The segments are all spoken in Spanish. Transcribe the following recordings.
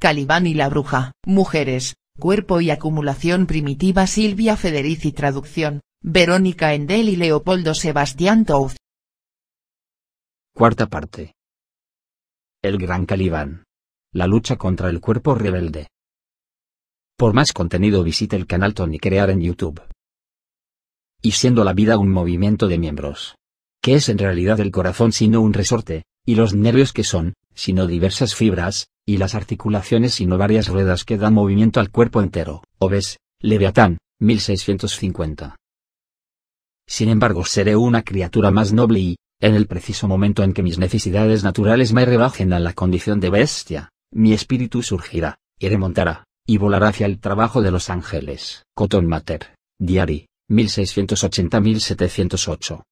Calibán y la bruja, mujeres, cuerpo y acumulación primitiva. Silvia Federici. Traducción, Verónica Endel y Leopoldo Sebastián Touz. Cuarta parte. El Gran Calibán. La lucha contra el cuerpo rebelde. Por más contenido visite el canal Tony Crear en YouTube. Y siendo la vida un movimiento de miembros. ¿Qué es en realidad el corazón sino un resorte, y los nervios que son, sino diversas fibras, y las articulaciones sino varias ruedas que dan movimiento al cuerpo entero? Hobbes, Leviatán, 1650. Sin embargo seré una criatura más noble y, en el preciso momento en que mis necesidades naturales me rebajen a la condición de bestia, mi espíritu surgirá, y remontará, y volará hacia el trabajo de los ángeles. Cotton Mather, Diary, 1680-1708.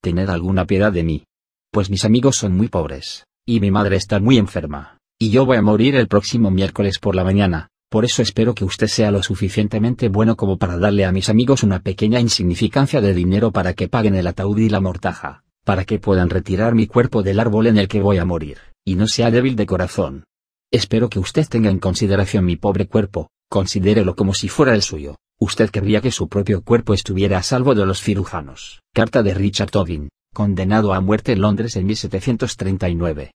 Tened alguna piedad de mí. Pues mis amigos son muy pobres, y mi madre está muy enferma, y yo voy a morir el próximo miércoles por la mañana, por eso espero que usted sea lo suficientemente bueno como para darle a mis amigos una pequeña insignificancia de dinero para que paguen el ataúd y la mortaja, para que puedan retirar mi cuerpo del árbol en el que voy a morir, y no sea débil de corazón. Espero que usted tenga en consideración mi pobre cuerpo, considérelo como si fuera el suyo. Usted querría que su propio cuerpo estuviera a salvo de los cirujanos. Carta de Richard Tobin, condenado a muerte en Londres en 1739.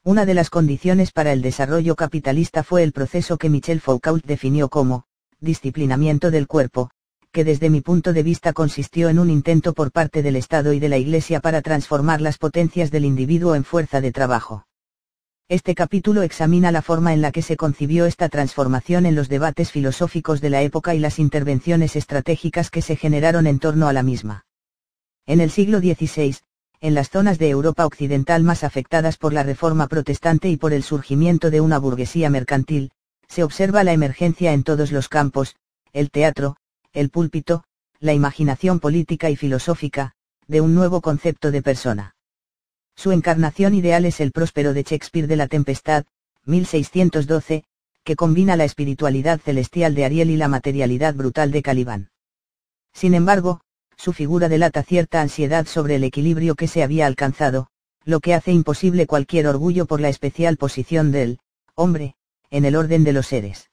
Una de las condiciones para el desarrollo capitalista fue el proceso que Michel Foucault definió como disciplinamiento del cuerpo, que desde mi punto de vista consistió en un intento por parte del Estado y de la Iglesia para transformar las potencias del individuo en fuerza de trabajo. Este capítulo examina la forma en la que se concibió esta transformación en los debates filosóficos de la época y las intervenciones estratégicas que se generaron en torno a la misma. En el siglo XVI, en las zonas de Europa occidental más afectadas por la Reforma protestante y por el surgimiento de una burguesía mercantil, se observa la emergencia en todos los campos, el teatro, el púlpito, la imaginación política y filosófica, de un nuevo concepto de persona. Su encarnación ideal es el próspero de Shakespeare de La Tempestad, 1612, que combina la espiritualidad celestial de Ariel y la materialidad brutal de Calibán. Sin embargo, su figura delata cierta ansiedad sobre el equilibrio que se había alcanzado, lo que hace imposible cualquier orgullo por la especial posición del hombre, en el orden de los seres.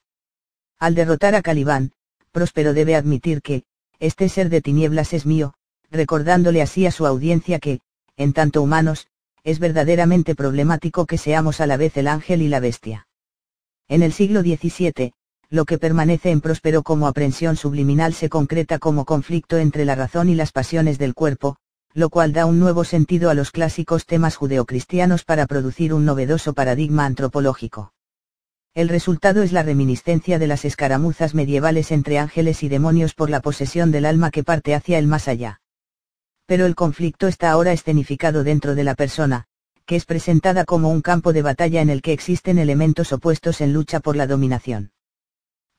Al derrotar a Calibán, Próspero debe admitir que, este ser de tinieblas es mío, recordándole así a su audiencia que, en tanto humanos, es verdaderamente problemático que seamos a la vez el ángel y la bestia. En el siglo XVII, lo que permanece en Próspero como aprensión subliminal se concreta como conflicto entre la razón y las pasiones del cuerpo, lo cual da un nuevo sentido a los clásicos temas judeocristianos para producir un novedoso paradigma antropológico. El resultado es la reminiscencia de las escaramuzas medievales entre ángeles y demonios por la posesión del alma que parte hacia el más allá. Pero el conflicto está ahora escenificado dentro de la persona, que es presentada como un campo de batalla en el que existen elementos opuestos en lucha por la dominación.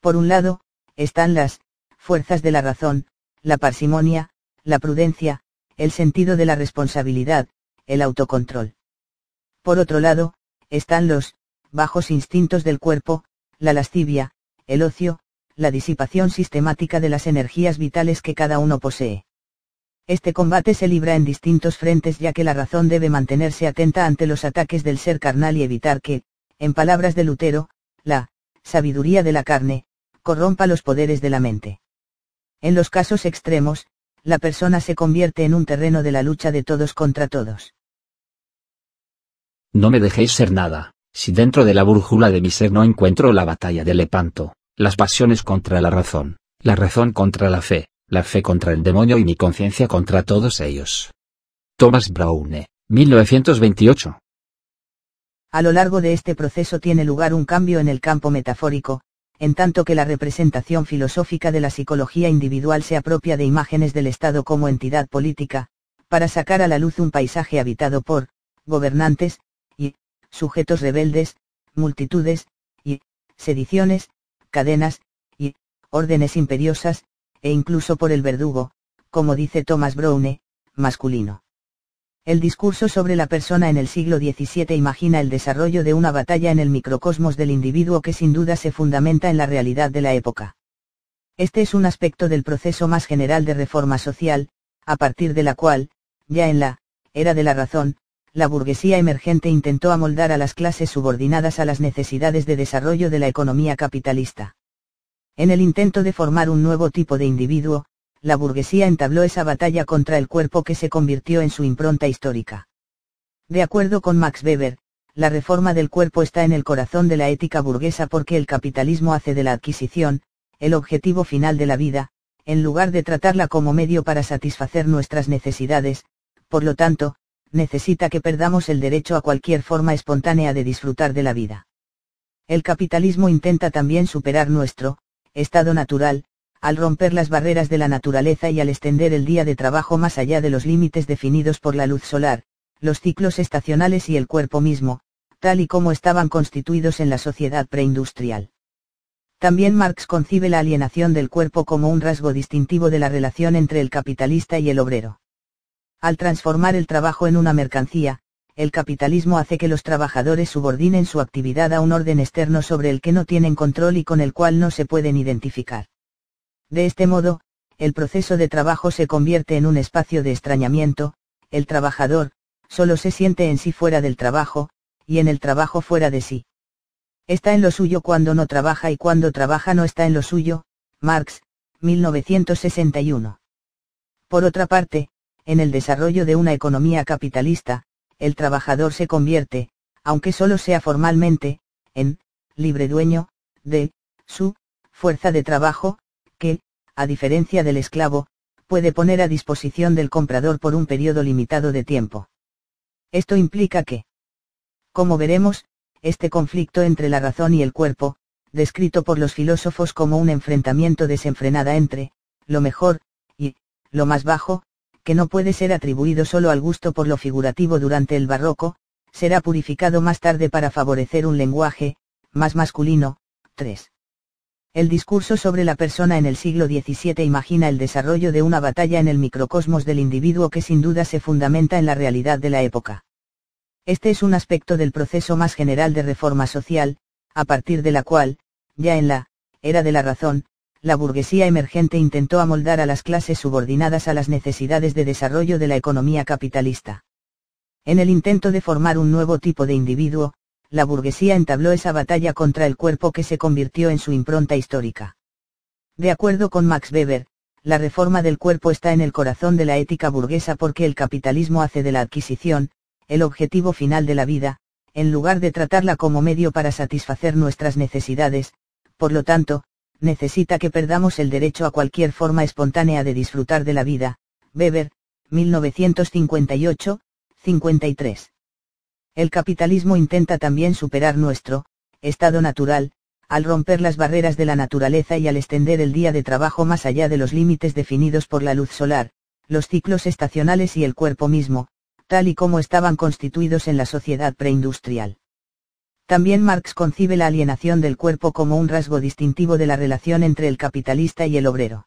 Por un lado, están las fuerzas de la razón, la parsimonia, la prudencia, el sentido de la responsabilidad, el autocontrol. Por otro lado, están los bajos instintos del cuerpo, la lascivia, el ocio, la disipación sistemática de las energías vitales que cada uno posee. Este combate se libra en distintos frentes ya que la razón debe mantenerse atenta ante los ataques del ser carnal y evitar que, en palabras de Lutero, la sabiduría de la carne, corrompa los poderes de la mente. En los casos extremos, la persona se convierte en un terreno de la lucha de todos contra todos. No me dejéis ser nada, si dentro de la brújula de mi ser no encuentro la batalla de Lepanto, las pasiones contra la razón contra la fe contra el demonio y mi conciencia contra todos ellos. Thomas Browne, 1928. A lo largo de este proceso tiene lugar un cambio en el campo metafórico, en tanto que la representación filosófica de la psicología individual se apropia de imágenes del Estado como entidad política, para sacar a la luz un paisaje habitado por gobernantes y sujetos rebeldes, multitudes y sediciones, cadenas y órdenes imperiosas, e incluso por el verdugo, como dice Thomas Browne, masculino. El discurso sobre la persona en el siglo XVII imagina el desarrollo de una batalla en el microcosmos del individuo que sin duda se fundamenta en la realidad de la época. Este es un aspecto del proceso más general de reforma social, a partir de la cual, ya en la era de la razón, la burguesía emergente intentó amoldar a las clases subordinadas a las necesidades de desarrollo de la economía capitalista. En el intento de formar un nuevo tipo de individuo, la burguesía entabló esa batalla contra el cuerpo que se convirtió en su impronta histórica. De acuerdo con Max Weber, la reforma del cuerpo está en el corazón de la ética burguesa porque el capitalismo hace de la adquisición, el objetivo final de la vida, en lugar de tratarla como medio para satisfacer nuestras necesidades, por lo tanto, necesita que perdamos el derecho a cualquier forma espontánea de disfrutar de la vida. El capitalismo intenta también superar nuestro estado natural, al romper las barreras de la naturaleza y al extender el día de trabajo más allá de los límites definidos por la luz solar, los ciclos estacionales y el cuerpo mismo, tal y como estaban constituidos en la sociedad preindustrial. También Marx concibe la alienación del cuerpo como un rasgo distintivo de la relación entre el capitalista y el obrero. Al transformar el trabajo en una mercancía, el capitalismo hace que los trabajadores subordinen su actividad a un orden externo sobre el que no tienen control y con el cual no se pueden identificar. De este modo, el proceso de trabajo se convierte en un espacio de extrañamiento, el trabajador solo se siente en sí fuera del trabajo, y en el trabajo fuera de sí. Está en lo suyo cuando no trabaja y cuando trabaja no está en lo suyo, Marx, 1961. Por otra parte, en el desarrollo de una economía capitalista, el trabajador se convierte, aunque solo sea formalmente, en libre dueño de su fuerza de trabajo, que, a diferencia del esclavo, puede poner a disposición del comprador por un periodo limitado de tiempo. Esto implica que, como veremos, este conflicto entre la razón y el cuerpo, descrito por los filósofos como un enfrentamiento desenfrenada entre lo mejor y lo más bajo, que no puede ser atribuido solo al gusto por lo figurativo durante el barroco, será purificado más tarde para favorecer un lenguaje más masculino. 3. El discurso sobre la persona en el siglo XVII imagina el desarrollo de una batalla en el microcosmos del individuo que sin duda se fundamenta en la realidad de la época. Este es un aspecto del proceso más general de reforma social, a partir de la cual, ya en la era de la razón, la burguesía emergente intentó amoldar a las clases subordinadas a las necesidades de desarrollo de la economía capitalista. En el intento de formar un nuevo tipo de individuo, la burguesía entabló esa batalla contra el cuerpo que se convirtió en su impronta histórica. De acuerdo con Max Weber, la reforma del cuerpo está en el corazón de la ética burguesa porque el capitalismo hace de la adquisición, el objetivo final de la vida, en lugar de tratarla como medio para satisfacer nuestras necesidades, por lo tanto, necesita que perdamos el derecho a cualquier forma espontánea de disfrutar de la vida. Weber, 1958-53. El capitalismo intenta también superar nuestro estado natural, al romper las barreras de la naturaleza y al extender el día de trabajo más allá de los límites definidos por la luz solar, los ciclos estacionales y el cuerpo mismo, tal y como estaban constituidos en la sociedad preindustrial. También Marx concibe la alienación del cuerpo como un rasgo distintivo de la relación entre el capitalista y el obrero.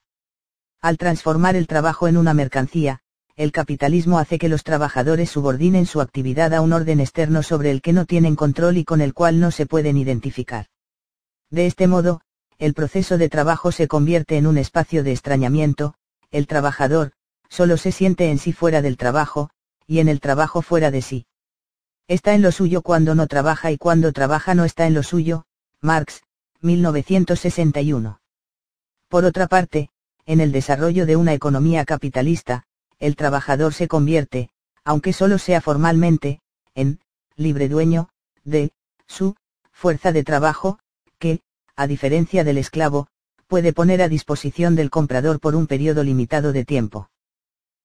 Al transformar el trabajo en una mercancía, el capitalismo hace que los trabajadores subordinen su actividad a un orden externo sobre el que no tienen control y con el cual no se pueden identificar. De este modo, el proceso de trabajo se convierte en un espacio de extrañamiento, el trabajador solo se siente en sí fuera del trabajo, y en el trabajo fuera de sí. Está en lo suyo cuando no trabaja y cuando trabaja no está en lo suyo, Marx, 1961. Por otra parte, en el desarrollo de una economía capitalista, el trabajador se convierte, aunque solo sea formalmente, en libre dueño de su fuerza de trabajo, que, a diferencia del esclavo, puede poner a disposición del comprador por un periodo limitado de tiempo.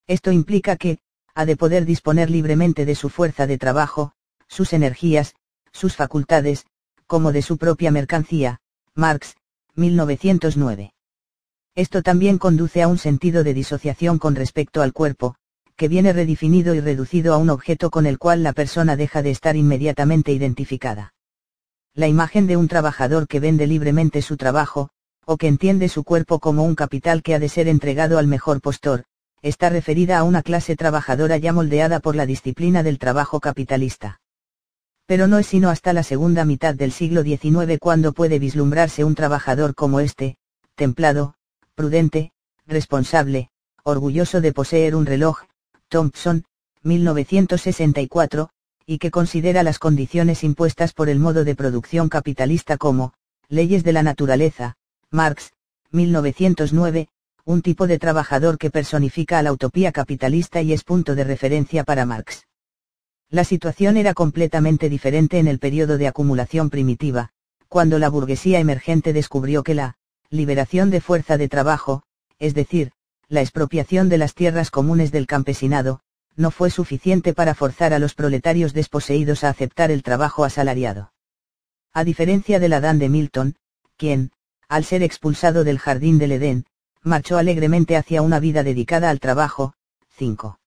Esto implica que, ha de poder disponer libremente de su fuerza de trabajo, sus energías, sus facultades, como de su propia mercancía. Marx, 1909. Esto también conduce a un sentido de disociación con respecto al cuerpo, que viene redefinido y reducido a un objeto con el cual la persona deja de estar inmediatamente identificada. La imagen de un trabajador que vende libremente su trabajo, o que entiende su cuerpo como un capital que ha de ser entregado al mejor postor, está referida a una clase trabajadora ya moldeada por la disciplina del trabajo capitalista. Pero no es sino hasta la segunda mitad del siglo XIX cuando puede vislumbrarse un trabajador como este, templado, prudente, responsable, orgulloso de poseer un reloj, Thompson, 1964, y que considera las condiciones impuestas por el modo de producción capitalista como leyes de la naturaleza. Marx, 1909, un tipo de trabajador que personifica a la utopía capitalista y es punto de referencia para Marx. La situación era completamente diferente en el periodo de acumulación primitiva, cuando la burguesía emergente descubrió que la liberación de fuerza de trabajo, es decir, la expropiación de las tierras comunes del campesinado, no fue suficiente para forzar a los proletarios desposeídos a aceptar el trabajo asalariado. A diferencia del Adán de Milton, quien, al ser expulsado del jardín del Edén, marchó alegremente hacia una vida dedicada al trabajo. 5.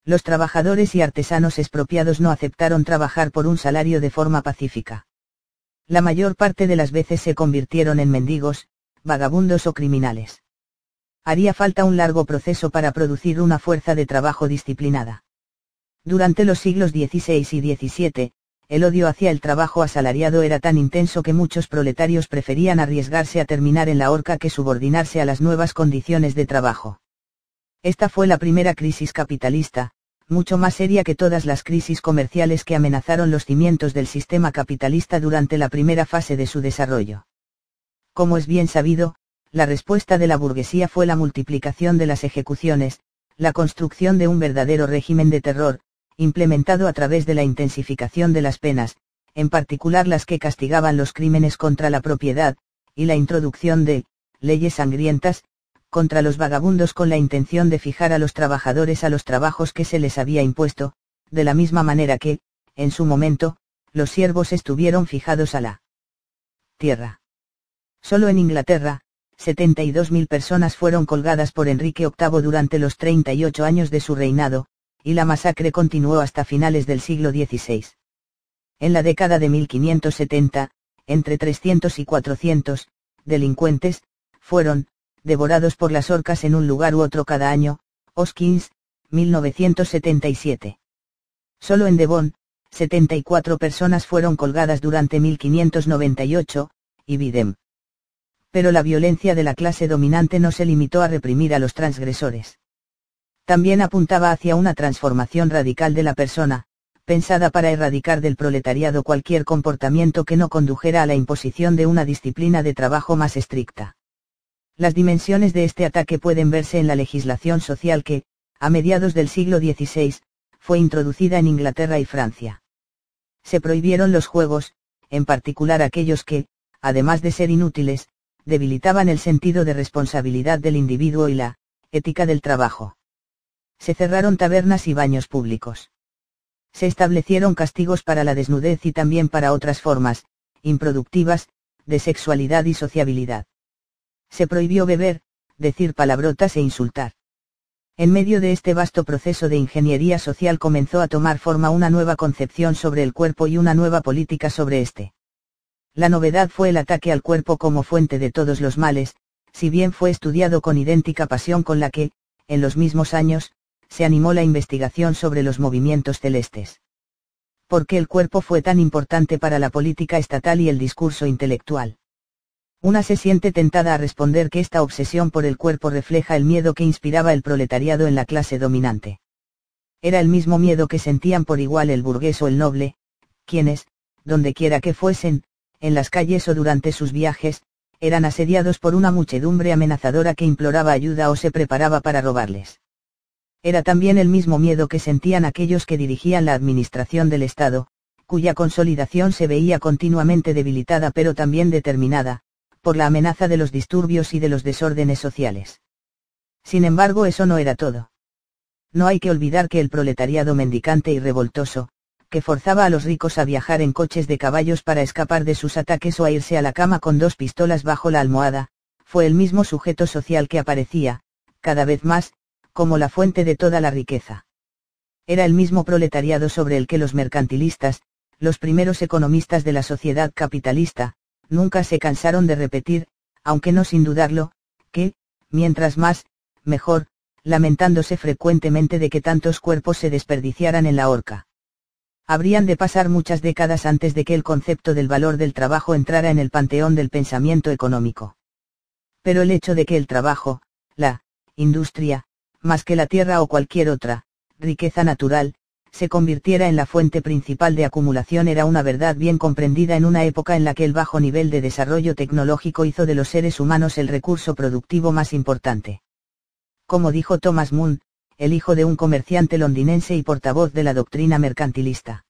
Los trabajadores y artesanos expropiados no aceptaron trabajar por un salario de forma pacífica. La mayor parte de las veces se convirtieron en mendigos, vagabundos o criminales. Haría falta un largo proceso para producir una fuerza de trabajo disciplinada. Durante los siglos XVI y XVII, el odio hacia el trabajo asalariado era tan intenso que muchos proletarios preferían arriesgarse a terminar en la horca que subordinarse a las nuevas condiciones de trabajo. Esta fue la primera crisis capitalista, mucho más seria que todas las crisis comerciales que amenazaron los cimientos del sistema capitalista durante la primera fase de su desarrollo. Como es bien sabido, la respuesta de la burguesía fue la multiplicación de las ejecuciones, la construcción de un verdadero régimen de terror, implementado a través de la intensificación de las penas, en particular las que castigaban los crímenes contra la propiedad, y la introducción de leyes sangrientas contra los vagabundos con la intención de fijar a los trabajadores a los trabajos que se les había impuesto, de la misma manera que, en su momento, los siervos estuvieron fijados a la tierra. Solo en Inglaterra, 72.000 personas fueron colgadas por Enrique VIII durante los 38 años de su reinado, y la masacre continuó hasta finales del siglo XVI. En la década de 1570, entre 300 y 400 delincuentes fueron devorados por las orcas en un lugar u otro cada año. Hoskins, 1977. Solo en Devon, 74 personas fueron colgadas durante 1598, y Bidem. Pero la violencia de la clase dominante no se limitó a reprimir a los transgresores. También apuntaba hacia una transformación radical de la persona, pensada para erradicar del proletariado cualquier comportamiento que no condujera a la imposición de una disciplina de trabajo más estricta. Las dimensiones de este ataque pueden verse en la legislación social que, a mediados del siglo XVI, fue introducida en Inglaterra y Francia. Se prohibieron los juegos, en particular aquellos que, además de ser inútiles, debilitaban el sentido de responsabilidad del individuo y la ética del trabajo. Se cerraron tabernas y baños públicos. Se establecieron castigos para la desnudez y también para otras formas, improductivas, de sexualidad y sociabilidad. Se prohibió beber, decir palabrotas e insultar. En medio de este vasto proceso de ingeniería social comenzó a tomar forma una nueva concepción sobre el cuerpo y una nueva política sobre este. La novedad fue el ataque al cuerpo como fuente de todos los males, si bien fue estudiado con idéntica pasión con la que, en los mismos años, se animó la investigación sobre los movimientos celestes. ¿Por qué el cuerpo fue tan importante para la política estatal y el discurso intelectual? Una se siente tentada a responder que esta obsesión por el cuerpo refleja el miedo que inspiraba el proletariado en la clase dominante. Era el mismo miedo que sentían por igual el burgués o el noble, quienes, dondequiera que fuesen, en las calles o durante sus viajes, eran asediados por una muchedumbre amenazadora que imploraba ayuda o se preparaba para robarles. Era también el mismo miedo que sentían aquellos que dirigían la administración del Estado, cuya consolidación se veía continuamente debilitada pero también determinada, por la amenaza de los disturbios y de los desórdenes sociales. Sin embargo, eso no era todo. No hay que olvidar que el proletariado mendicante y revoltoso, que forzaba a los ricos a viajar en coches de caballos para escapar de sus ataques o a irse a la cama con 2 pistolas bajo la almohada, fue el mismo sujeto social que aparecía, cada vez más, como la fuente de toda la riqueza. Era el mismo proletariado sobre el que los mercantilistas, los primeros economistas de la sociedad capitalista, nunca se cansaron de repetir, aunque no sin dudarlo, que, mientras más, mejor, lamentándose frecuentemente de que tantos cuerpos se desperdiciaran en la horca. Habrían de pasar muchas décadas antes de que el concepto del valor del trabajo entrara en el panteón del pensamiento económico. Pero el hecho de que el trabajo, la industria, más que la tierra o cualquier otra riqueza natural, se convirtiera en la fuente principal de acumulación era una verdad bien comprendida en una época en la que el bajo nivel de desarrollo tecnológico hizo de los seres humanos el recurso productivo más importante. Como dijo Thomas Moon, el hijo de un comerciante londinense y portavoz de la doctrina mercantilista.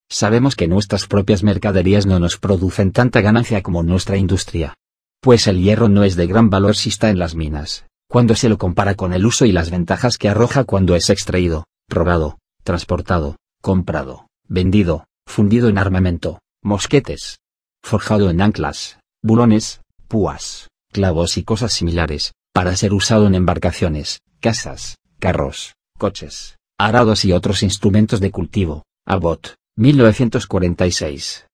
Sabemos que nuestras propias mercaderías no nos producen tanta ganancia como nuestra industria. Pues el hierro no es de gran valor si está en las minas, cuando se lo compara con el uso y las ventajas que arroja cuando es extraído, robado, transportado, comprado, vendido, fundido en armamento, mosquetes, forjado en anclas, bulones, púas, clavos y cosas similares, para ser usado en embarcaciones, casas, carros, coches, arados y otros instrumentos de cultivo. Abbott, 1946.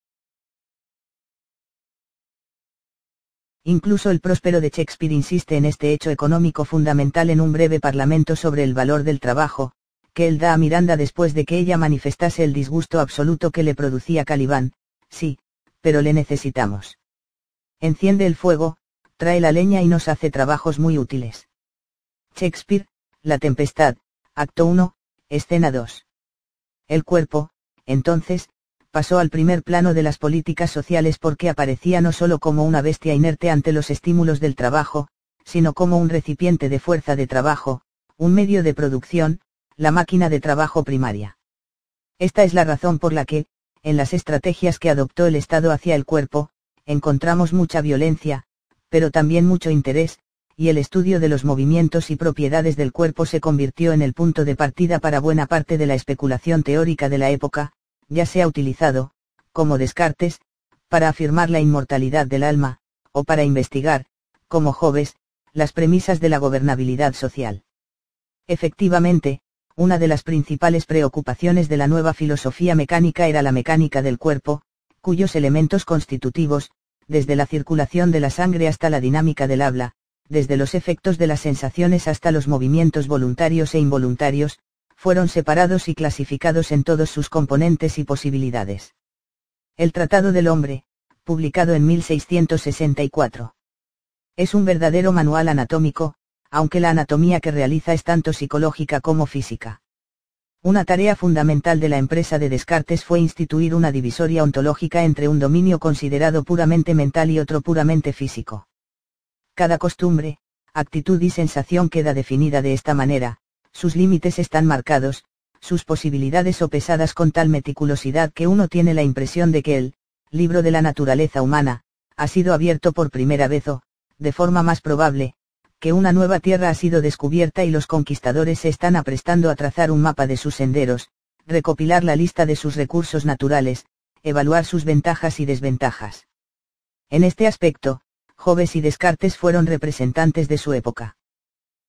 Incluso el próspero de Shakespeare insiste en este hecho económico fundamental en un breve parlamento sobre el valor del trabajo, que él da a Miranda después de que ella manifestase el disgusto absoluto que le producía Caliban. Sí, pero le necesitamos. Enciende el fuego, trae la leña y nos hace trabajos muy útiles. Shakespeare, La Tempestad, Acto 1, Escena 2. El cuerpo, entonces, pasó al primer plano de las políticas sociales porque aparecía no solo como una bestia inerte ante los estímulos del trabajo, sino como un recipiente de fuerza de trabajo, un medio de producción, la máquina de trabajo primaria. Esta es la razón por la que, en las estrategias que adoptó el Estado hacia el cuerpo, encontramos mucha violencia, pero también mucho interés, y el estudio de los movimientos y propiedades del cuerpo se convirtió en el punto de partida para buena parte de la especulación teórica de la época, ya sea utilizado, como Descartes, para afirmar la inmortalidad del alma, o para investigar, como Hobbes, las premisas de la gobernabilidad social. Efectivamente, una de las principales preocupaciones de la nueva filosofía mecánica era la mecánica del cuerpo, cuyos elementos constitutivos, desde la circulación de la sangre hasta la dinámica del habla, desde los efectos de las sensaciones hasta los movimientos voluntarios e involuntarios, fueron separados y clasificados en todos sus componentes y posibilidades. El Tratado del Hombre, publicado en 1664. Es un verdadero manual anatómico, aunque la anatomía que realiza es tanto psicológica como física. Una tarea fundamental de la empresa de Descartes fue instituir una divisoria ontológica entre un dominio considerado puramente mental y otro puramente físico. Cada costumbre, actitud y sensación queda definida de esta manera, sus límites están marcados, sus posibilidades sopesadas con tal meticulosidad que uno tiene la impresión de que el libro de la naturaleza humana ha sido abierto por primera vez o, de forma más probable, que una nueva tierra ha sido descubierta y los conquistadores se están aprestando a trazar un mapa de sus senderos, recopilar la lista de sus recursos naturales, evaluar sus ventajas y desventajas. En este aspecto, Hobbes y Descartes fueron representantes de su época.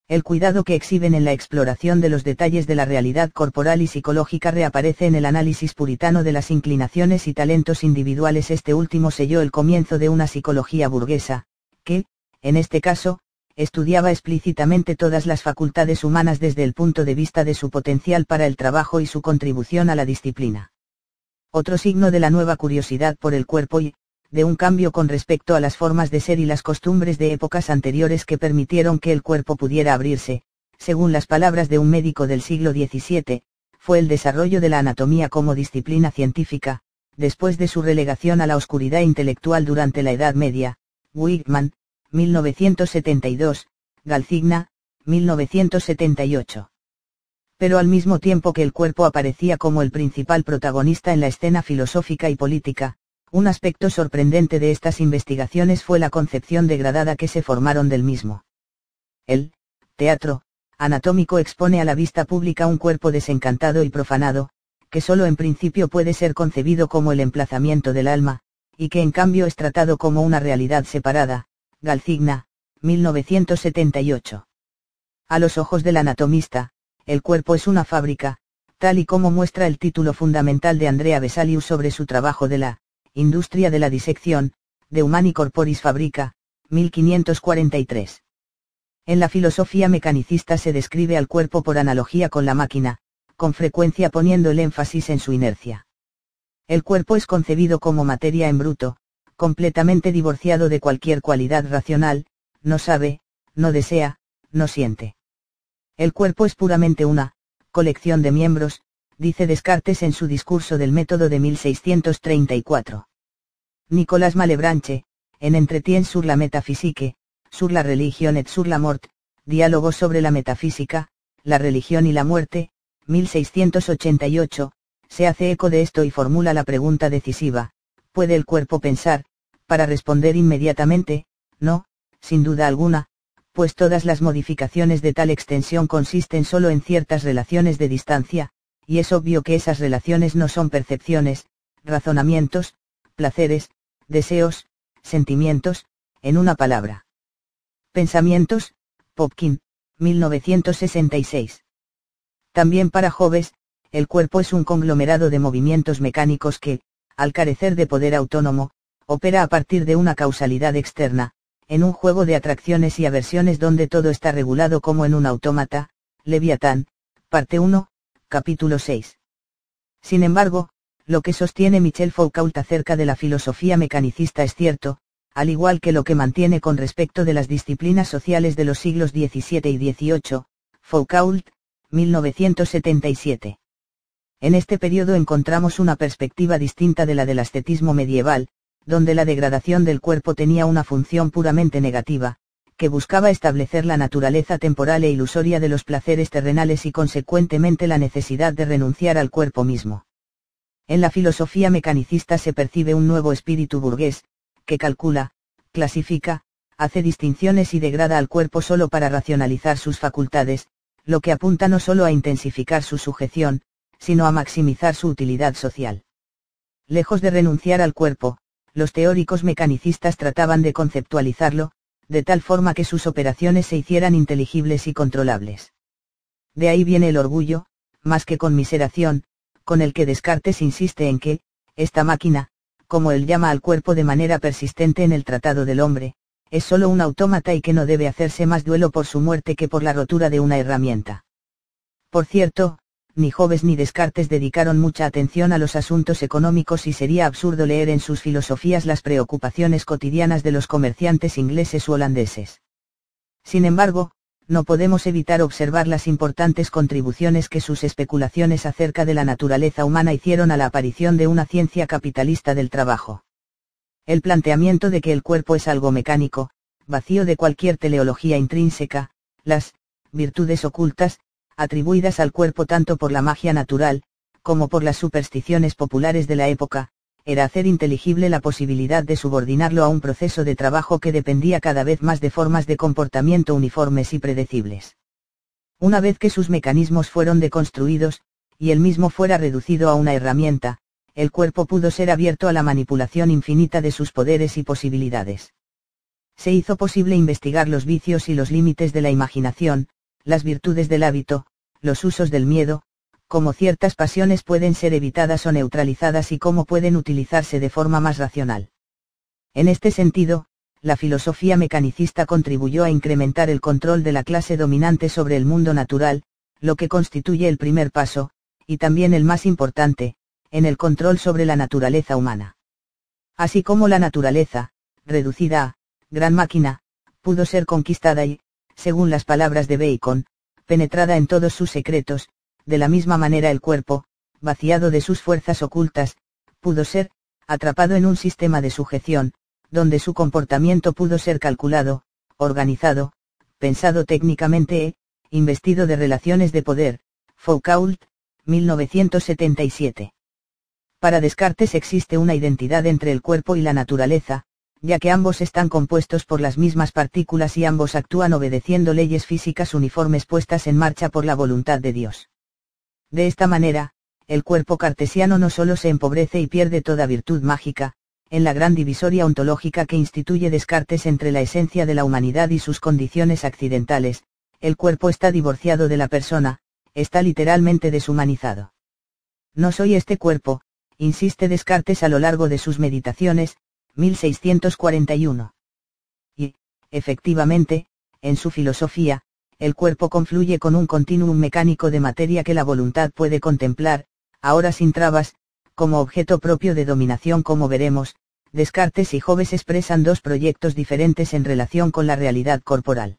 El cuidado que exhiben en la exploración de los detalles de la realidad corporal y psicológica reaparece en el análisis puritano de las inclinaciones y talentos individuales. Este último selló el comienzo de una psicología burguesa, que, en este caso, estudiaba explícitamente todas las facultades humanas desde el punto de vista de su potencial para el trabajo y su contribución a la disciplina. Otro signo de la nueva curiosidad por el cuerpo y, de un cambio con respecto a las formas de ser y las costumbres de épocas anteriores que permitieron que el cuerpo pudiera abrirse, según las palabras de un médico del siglo XVII, fue el desarrollo de la anatomía como disciplina científica, después de su relegación a la oscuridad intelectual durante la Edad Media. Wickman, 1972, Galcigna, 1978. Pero al mismo tiempo que el cuerpo aparecía como el principal protagonista en la escena filosófica y política, un aspecto sorprendente de estas investigaciones fue la concepción degradada que se formaron del mismo. El teatro anatómico expone a la vista pública un cuerpo desencantado y profanado, que solo en principio puede ser concebido como el emplazamiento del alma, y que en cambio es tratado como una realidad separada. Galcigna, 1978. A los ojos del anatomista, el cuerpo es una fábrica, tal y como muestra el título fundamental de Andrea Vesalius sobre su trabajo de la industria de la disección, De Humani Corporis Fabrica, 1543. En la filosofía mecanicista se describe al cuerpo por analogía con la máquina, con frecuencia poniendo el énfasis en su inercia. El cuerpo es concebido como materia en bruto, completamente divorciado de cualquier cualidad racional, no sabe, no desea, no siente. El cuerpo es puramente una colección de miembros, dice Descartes en su discurso del método de 1634. Nicolas Malebranche, en Entretien sur la métaphysique, sur la religion et sur la mort, diálogos sobre la metafísica, la religión y la muerte, 1688, se hace eco de esto y formula la pregunta decisiva: ¿puede el cuerpo pensar? Para responder inmediatamente, no, sin duda alguna, pues todas las modificaciones de tal extensión consisten solo en ciertas relaciones de distancia, y es obvio que esas relaciones no son percepciones, razonamientos, placeres, deseos, sentimientos, en una palabra. Pensamientos, Popkin, 1966. También para Hobbes, el cuerpo es un conglomerado de movimientos mecánicos que, al carecer de poder autónomo, opera a partir de una causalidad externa, en un juego de atracciones y aversiones donde todo está regulado como en un autómata. Leviatán, parte 1, capítulo 6. Sin embargo, lo que sostiene Michel Foucault acerca de la filosofía mecanicista es cierto, al igual que lo que mantiene con respecto de las disciplinas sociales de los siglos XVII y XVIII, Foucault, 1977. En este periodo encontramos una perspectiva distinta de la del ascetismo medieval, donde la degradación del cuerpo tenía una función puramente negativa, que buscaba establecer la naturaleza temporal e ilusoria de los placeres terrenales y consecuentemente la necesidad de renunciar al cuerpo mismo. En la filosofía mecanicista se percibe un nuevo espíritu burgués, que calcula, clasifica, hace distinciones y degrada al cuerpo solo para racionalizar sus facultades, lo que apunta no solo a intensificar su sujeción, sino a maximizar su utilidad social. Lejos de renunciar al cuerpo, los teóricos mecanicistas trataban de conceptualizarlo, de tal forma que sus operaciones se hicieran inteligibles y controlables. De ahí viene el orgullo, más que conmiseración, con el que Descartes insiste en que, esta máquina, como él llama al cuerpo de manera persistente en el Tratado del Hombre, es solo un autómata y que no debe hacerse más duelo por su muerte que por la rotura de una herramienta. Por cierto, ni Hobbes ni Descartes dedicaron mucha atención a los asuntos económicos y sería absurdo leer en sus filosofías las preocupaciones cotidianas de los comerciantes ingleses u holandeses. Sin embargo, no podemos evitar observar las importantes contribuciones que sus especulaciones acerca de la naturaleza humana hicieron a la aparición de una ciencia capitalista del trabajo. El planteamiento de que el cuerpo es algo mecánico, vacío de cualquier teleología intrínseca, las virtudes ocultas, atribuidas al cuerpo tanto por la magia natural, como por las supersticiones populares de la época, era hacer inteligible la posibilidad de subordinarlo a un proceso de trabajo que dependía cada vez más de formas de comportamiento uniformes y predecibles. Una vez que sus mecanismos fueron deconstruidos, y él mismo fuera reducido a una herramienta, el cuerpo pudo ser abierto a la manipulación infinita de sus poderes y posibilidades. Se hizo posible investigar los vicios y los límites de la imaginación, las virtudes del hábito, los usos del miedo, cómo ciertas pasiones pueden ser evitadas o neutralizadas y cómo pueden utilizarse de forma más racional. En este sentido, la filosofía mecanicista contribuyó a incrementar el control de la clase dominante sobre el mundo natural, lo que constituye el primer paso, y también el más importante, en el control sobre la naturaleza humana. Así como la naturaleza, reducida a gran máquina, pudo ser conquistada y, según las palabras de Bacon, penetrada en todos sus secretos, de la misma manera el cuerpo, vaciado de sus fuerzas ocultas, pudo ser atrapado en un sistema de sujeción, donde su comportamiento pudo ser calculado, organizado, pensado técnicamente e investido de relaciones de poder. Foucault, 1977. Para Descartes existe una identidad entre el cuerpo y la naturaleza, ya que ambos están compuestos por las mismas partículas y ambos actúan obedeciendo leyes físicas uniformes puestas en marcha por la voluntad de Dios. De esta manera, el cuerpo cartesiano no solo se empobrece y pierde toda virtud mágica, en la gran divisoria ontológica que instituye Descartes entre la esencia de la humanidad y sus condiciones accidentales, el cuerpo está divorciado de la persona, está literalmente deshumanizado. No soy este cuerpo, insiste Descartes a lo largo de sus meditaciones, 1641. Y, efectivamente, en su filosofía, el cuerpo confluye con un continuum mecánico de materia que la voluntad puede contemplar, ahora sin trabas, como objeto propio de dominación. Como veremos, Descartes y Hobbes expresan dos proyectos diferentes en relación con la realidad corporal.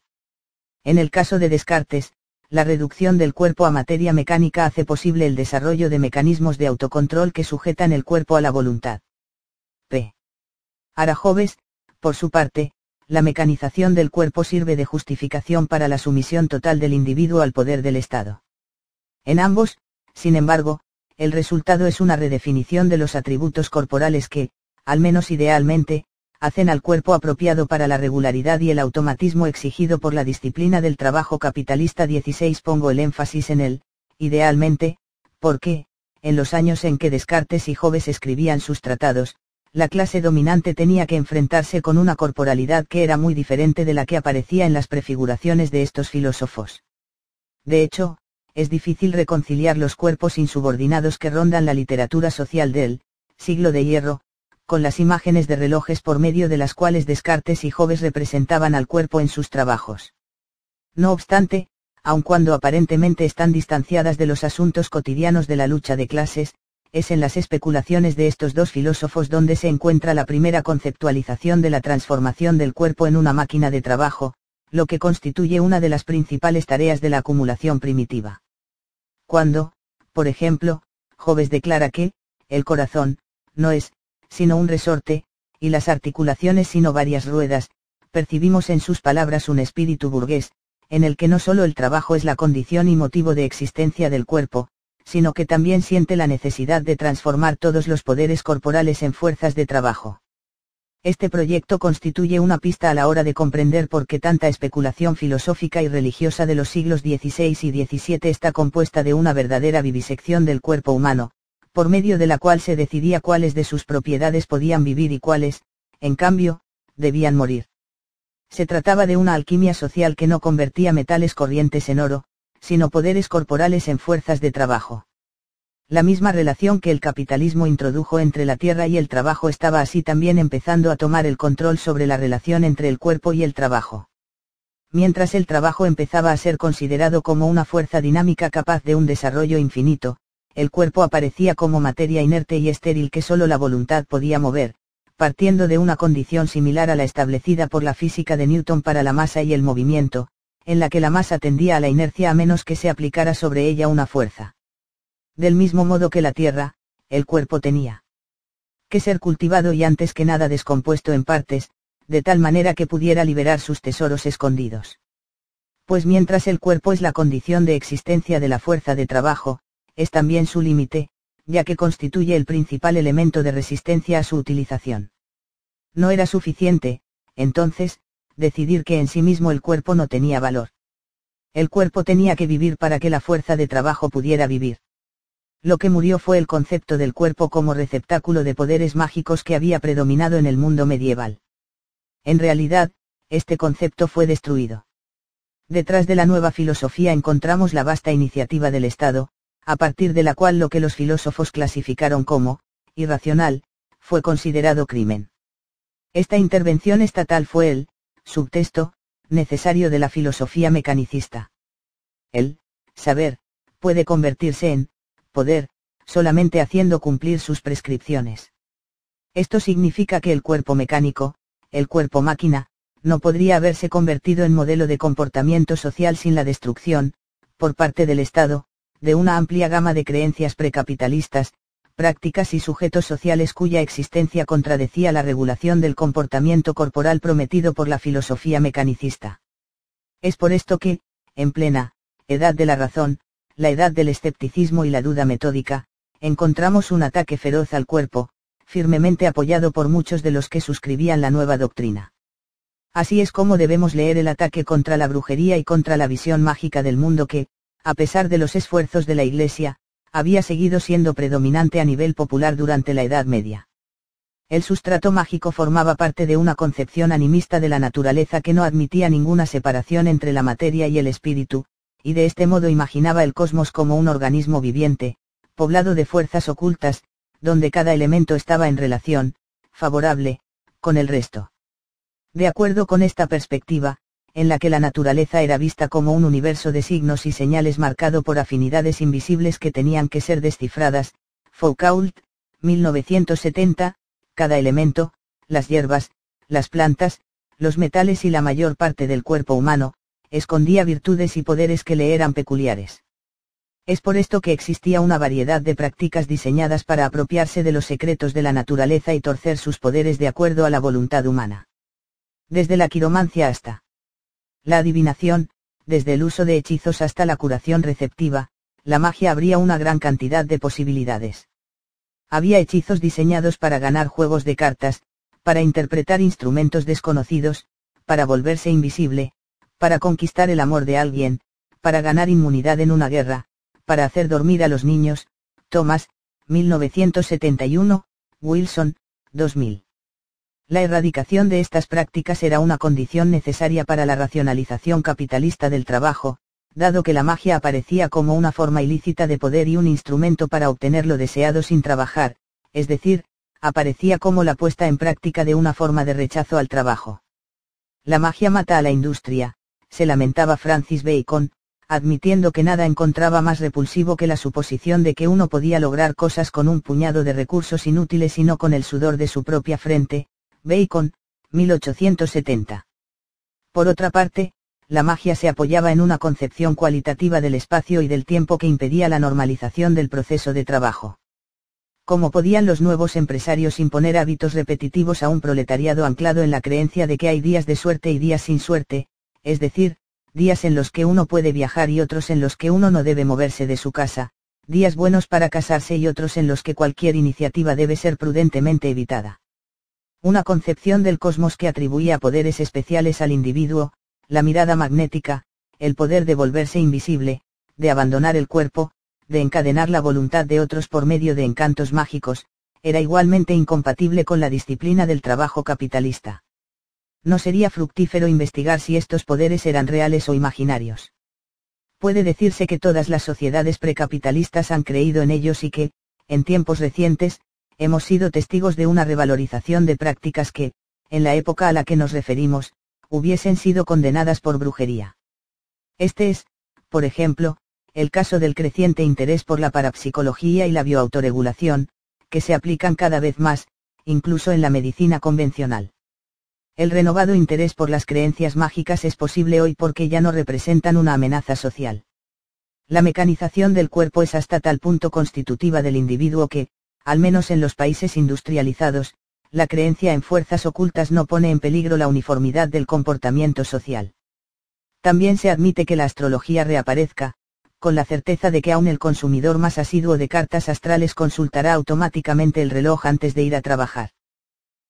En el caso de Descartes, la reducción del cuerpo a materia mecánica hace posible el desarrollo de mecanismos de autocontrol que sujetan el cuerpo a la voluntad. P. Arajoves, por su parte, la mecanización del cuerpo sirve de justificación para la sumisión total del individuo al poder del Estado. En ambos, sin embargo, el resultado es una redefinición de los atributos corporales que, al menos idealmente, hacen al cuerpo apropiado para la regularidad y el automatismo exigido por la disciplina del trabajo capitalista. 16. Pongo el énfasis en el, idealmente, porque, en los años en que Descartes y Hobbes escribían sus tratados, la clase dominante tenía que enfrentarse con una corporalidad que era muy diferente de la que aparecía en las prefiguraciones de estos filósofos. De hecho, es difícil reconciliar los cuerpos insubordinados que rondan la literatura social del siglo de hierro, con las imágenes de relojes por medio de las cuales Descartes y Hobbes representaban al cuerpo en sus trabajos. No obstante, aun cuando aparentemente están distanciadas de los asuntos cotidianos de la lucha de clases, es en las especulaciones de estos dos filósofos donde se encuentra la primera conceptualización de la transformación del cuerpo en una máquina de trabajo, lo que constituye una de las principales tareas de la acumulación primitiva. Cuando, por ejemplo, Hobbes declara que, el corazón, no es, sino un resorte, y las articulaciones sino varias ruedas, percibimos en sus palabras un espíritu burgués, en el que no solo el trabajo es la condición y motivo de existencia del cuerpo, sino que también siente la necesidad de transformar todos los poderes corporales en fuerzas de trabajo. Este proyecto constituye una pista a la hora de comprender por qué tanta especulación filosófica y religiosa de los siglos XVI y XVII está compuesta de una verdadera vivisección del cuerpo humano, por medio de la cual se decidía cuáles de sus propiedades podían vivir y cuáles, en cambio, debían morir. Se trataba de una alquimia social que no convertía metales corrientes en oro, sino poderes corporales en fuerzas de trabajo. La misma relación que el capitalismo introdujo entre la tierra y el trabajo estaba así también empezando a tomar el control sobre la relación entre el cuerpo y el trabajo. Mientras el trabajo empezaba a ser considerado como una fuerza dinámica capaz de un desarrollo infinito, el cuerpo aparecía como materia inerte y estéril que solo la voluntad podía mover, partiendo de una condición similar a la establecida por la física de Newton para la masa y el movimiento, en la que la masa tendía a la inercia a menos que se aplicara sobre ella una fuerza. Del mismo modo que la tierra, el cuerpo tenía que ser cultivado y antes que nada descompuesto en partes, de tal manera que pudiera liberar sus tesoros escondidos. Pues mientras el cuerpo es la condición de existencia de la fuerza de trabajo, es también su límite, ya que constituye el principal elemento de resistencia a su utilización. No era suficiente, entonces, decidir que en sí mismo el cuerpo no tenía valor. El cuerpo tenía que vivir para que la fuerza de trabajo pudiera vivir. Lo que murió fue el concepto del cuerpo como receptáculo de poderes mágicos que había predominado en el mundo medieval. En realidad, este concepto fue destruido. Detrás de la nueva filosofía encontramos la vasta iniciativa del Estado, a partir de la cual lo que los filósofos clasificaron como irracional, fue considerado crimen. Esta intervención estatal fue el subtexto necesario de la filosofía mecanicista. El saber puede convertirse en poder solamente haciendo cumplir sus prescripciones. Esto significa que el cuerpo mecánico, el cuerpo máquina, no podría haberse convertido en modelo de comportamiento social sin la destrucción, por parte del Estado, de una amplia gama de creencias precapitalistas, prácticas y sujetos sociales cuya existencia contradecía la regulación del comportamiento corporal prometido por la filosofía mecanicista. Es por esto que, en plena edad de la razón, la edad del escepticismo y la duda metódica, encontramos un ataque feroz al cuerpo, firmemente apoyado por muchos de los que suscribían la nueva doctrina. Así es como debemos leer el ataque contra la brujería y contra la visión mágica del mundo que, a pesar de los esfuerzos de la Iglesia, había seguido siendo predominante a nivel popular durante la Edad Media. El sustrato mágico formaba parte de una concepción animista de la naturaleza que no admitía ninguna separación entre la materia y el espíritu, y de este modo imaginaba el cosmos como un organismo viviente, poblado de fuerzas ocultas, donde cada elemento estaba en relación, favorable, con el resto. De acuerdo con esta perspectiva, en la que la naturaleza era vista como un universo de signos y señales marcado por afinidades invisibles que tenían que ser descifradas, Foucault, 1970, cada elemento, las hierbas, las plantas, los metales y la mayor parte del cuerpo humano, escondía virtudes y poderes que le eran peculiares. Es por esto que existía una variedad de prácticas diseñadas para apropiarse de los secretos de la naturaleza y torcer sus poderes de acuerdo a la voluntad humana. Desde la quiromancia hasta la adivinación, desde el uso de hechizos hasta la curación receptiva, la magia abría una gran cantidad de posibilidades. Había hechizos diseñados para ganar juegos de cartas, para interpretar instrumentos desconocidos, para volverse invisible, para conquistar el amor de alguien, para ganar inmunidad en una guerra, para hacer dormir a los niños. Thomas, 1971, Wilson, 2000. La erradicación de estas prácticas era una condición necesaria para la racionalización capitalista del trabajo, dado que la magia aparecía como una forma ilícita de poder y un instrumento para obtener lo deseado sin trabajar, es decir, aparecía como la puesta en práctica de una forma de rechazo al trabajo. La magia mata a la industria, se lamentaba Francis Bacon, admitiendo que nada encontraba más repulsivo que la suposición de que uno podía lograr cosas con un puñado de recursos inútiles y no con el sudor de su propia frente. Bacon, 1870. Por otra parte, la magia se apoyaba en una concepción cualitativa del espacio y del tiempo que impedía la normalización del proceso de trabajo. ¿Cómo podían los nuevos empresarios imponer hábitos repetitivos a un proletariado anclado en la creencia de que hay días de suerte y días sin suerte, es decir, días en los que uno puede viajar y otros en los que uno no debe moverse de su casa, días buenos para casarse y otros en los que cualquier iniciativa debe ser prudentemente evitada? Una concepción del cosmos que atribuía poderes especiales al individuo, la mirada magnética, el poder de volverse invisible, de abandonar el cuerpo, de encadenar la voluntad de otros por medio de encantos mágicos, era igualmente incompatible con la disciplina del trabajo capitalista. No sería fructífero investigar si estos poderes eran reales o imaginarios. Puede decirse que todas las sociedades precapitalistas han creído en ellos y que, en tiempos recientes, hemos sido testigos de una revalorización de prácticas que, en la época a la que nos referimos, hubiesen sido condenadas por brujería. Este es, por ejemplo, el caso del creciente interés por la parapsicología y la bioautoregulación, que se aplican cada vez más, incluso en la medicina convencional. El renovado interés por las creencias mágicas es posible hoy porque ya no representan una amenaza social. La mecanización del cuerpo es hasta tal punto constitutiva del individuo que, al menos en los países industrializados, la creencia en fuerzas ocultas no pone en peligro la uniformidad del comportamiento social. También se admite que la astrología reaparezca, con la certeza de que aún el consumidor más asiduo de cartas astrales consultará automáticamente el reloj antes de ir a trabajar.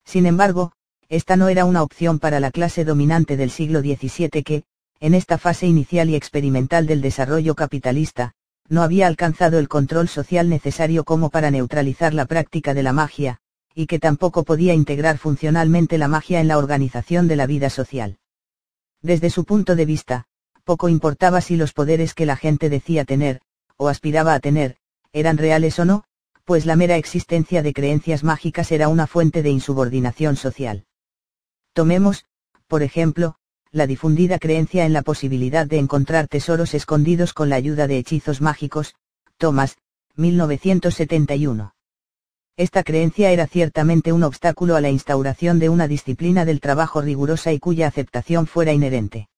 Sin embargo, esta no era una opción para la clase dominante del siglo XVII que, en esta fase inicial y experimental del desarrollo capitalista, no había alcanzado el control social necesario como para neutralizar la práctica de la magia, y que tampoco podía integrar funcionalmente la magia en la organización de la vida social. Desde su punto de vista, poco importaba si los poderes que la gente decía tener, o aspiraba a tener, eran reales o no, pues la mera existencia de creencias mágicas era una fuente de insubordinación social. Tomemos, por ejemplo, la difundida creencia en la posibilidad de encontrar tesoros escondidos con la ayuda de hechizos mágicos. Thomas, 1971. Esta creencia era ciertamente un obstáculo a la instauración de una disciplina del trabajo rigurosa y cuya aceptación fuera inherente.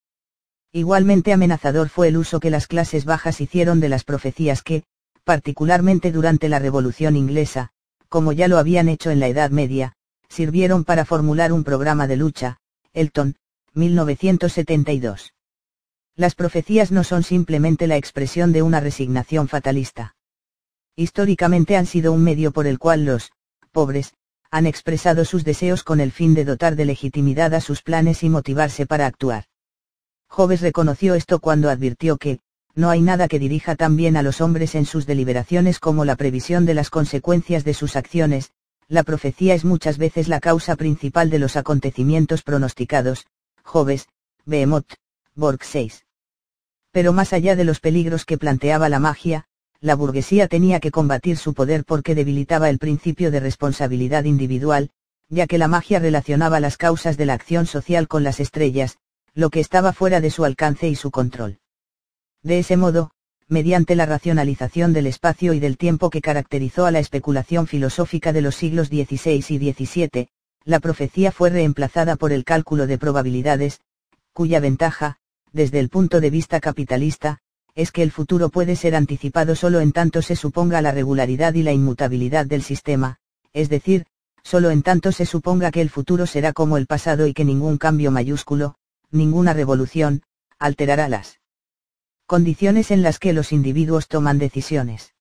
Igualmente amenazador fue el uso que las clases bajas hicieron de las profecías que, particularmente durante la Revolución Inglesa, como ya lo habían hecho en la Edad Media, sirvieron para formular un programa de lucha. Elton, 1972. Las profecías no son simplemente la expresión de una resignación fatalista. Históricamente han sido un medio por el cual los pobres han expresado sus deseos con el fin de dotar de legitimidad a sus planes y motivarse para actuar. Hobbes reconoció esto cuando advirtió que no hay nada que dirija tan bien a los hombres en sus deliberaciones como la previsión de las consecuencias de sus acciones. La profecía es muchas veces la causa principal de los acontecimientos pronosticados. Hobbes, Behemoth, Borg 6. Pero más allá de los peligros que planteaba la magia, la burguesía tenía que combatir su poder porque debilitaba el principio de responsabilidad individual, ya que la magia relacionaba las causas de la acción social con las estrellas, lo que estaba fuera de su alcance y su control. De ese modo, mediante la racionalización del espacio y del tiempo que caracterizó a la especulación filosófica de los siglos XVI y XVII, la profecía fue reemplazada por el cálculo de probabilidades, cuya ventaja, desde el punto de vista capitalista, es que el futuro puede ser anticipado solo en tanto se suponga la regularidad y la inmutabilidad del sistema, es decir, solo en tanto se suponga que el futuro será como el pasado y que ningún cambio mayúsculo, ninguna revolución, alterará las condiciones en las que los individuos toman decisiones.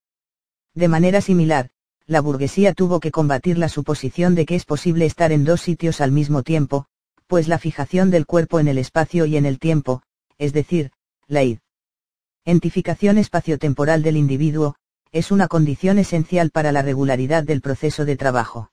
De manera similar, la burguesía tuvo que combatir la suposición de que es posible estar en dos sitios al mismo tiempo, pues la fijación del cuerpo en el espacio y en el tiempo, es decir, la identificación espaciotemporal del individuo, es una condición esencial para la regularidad del proceso de trabajo.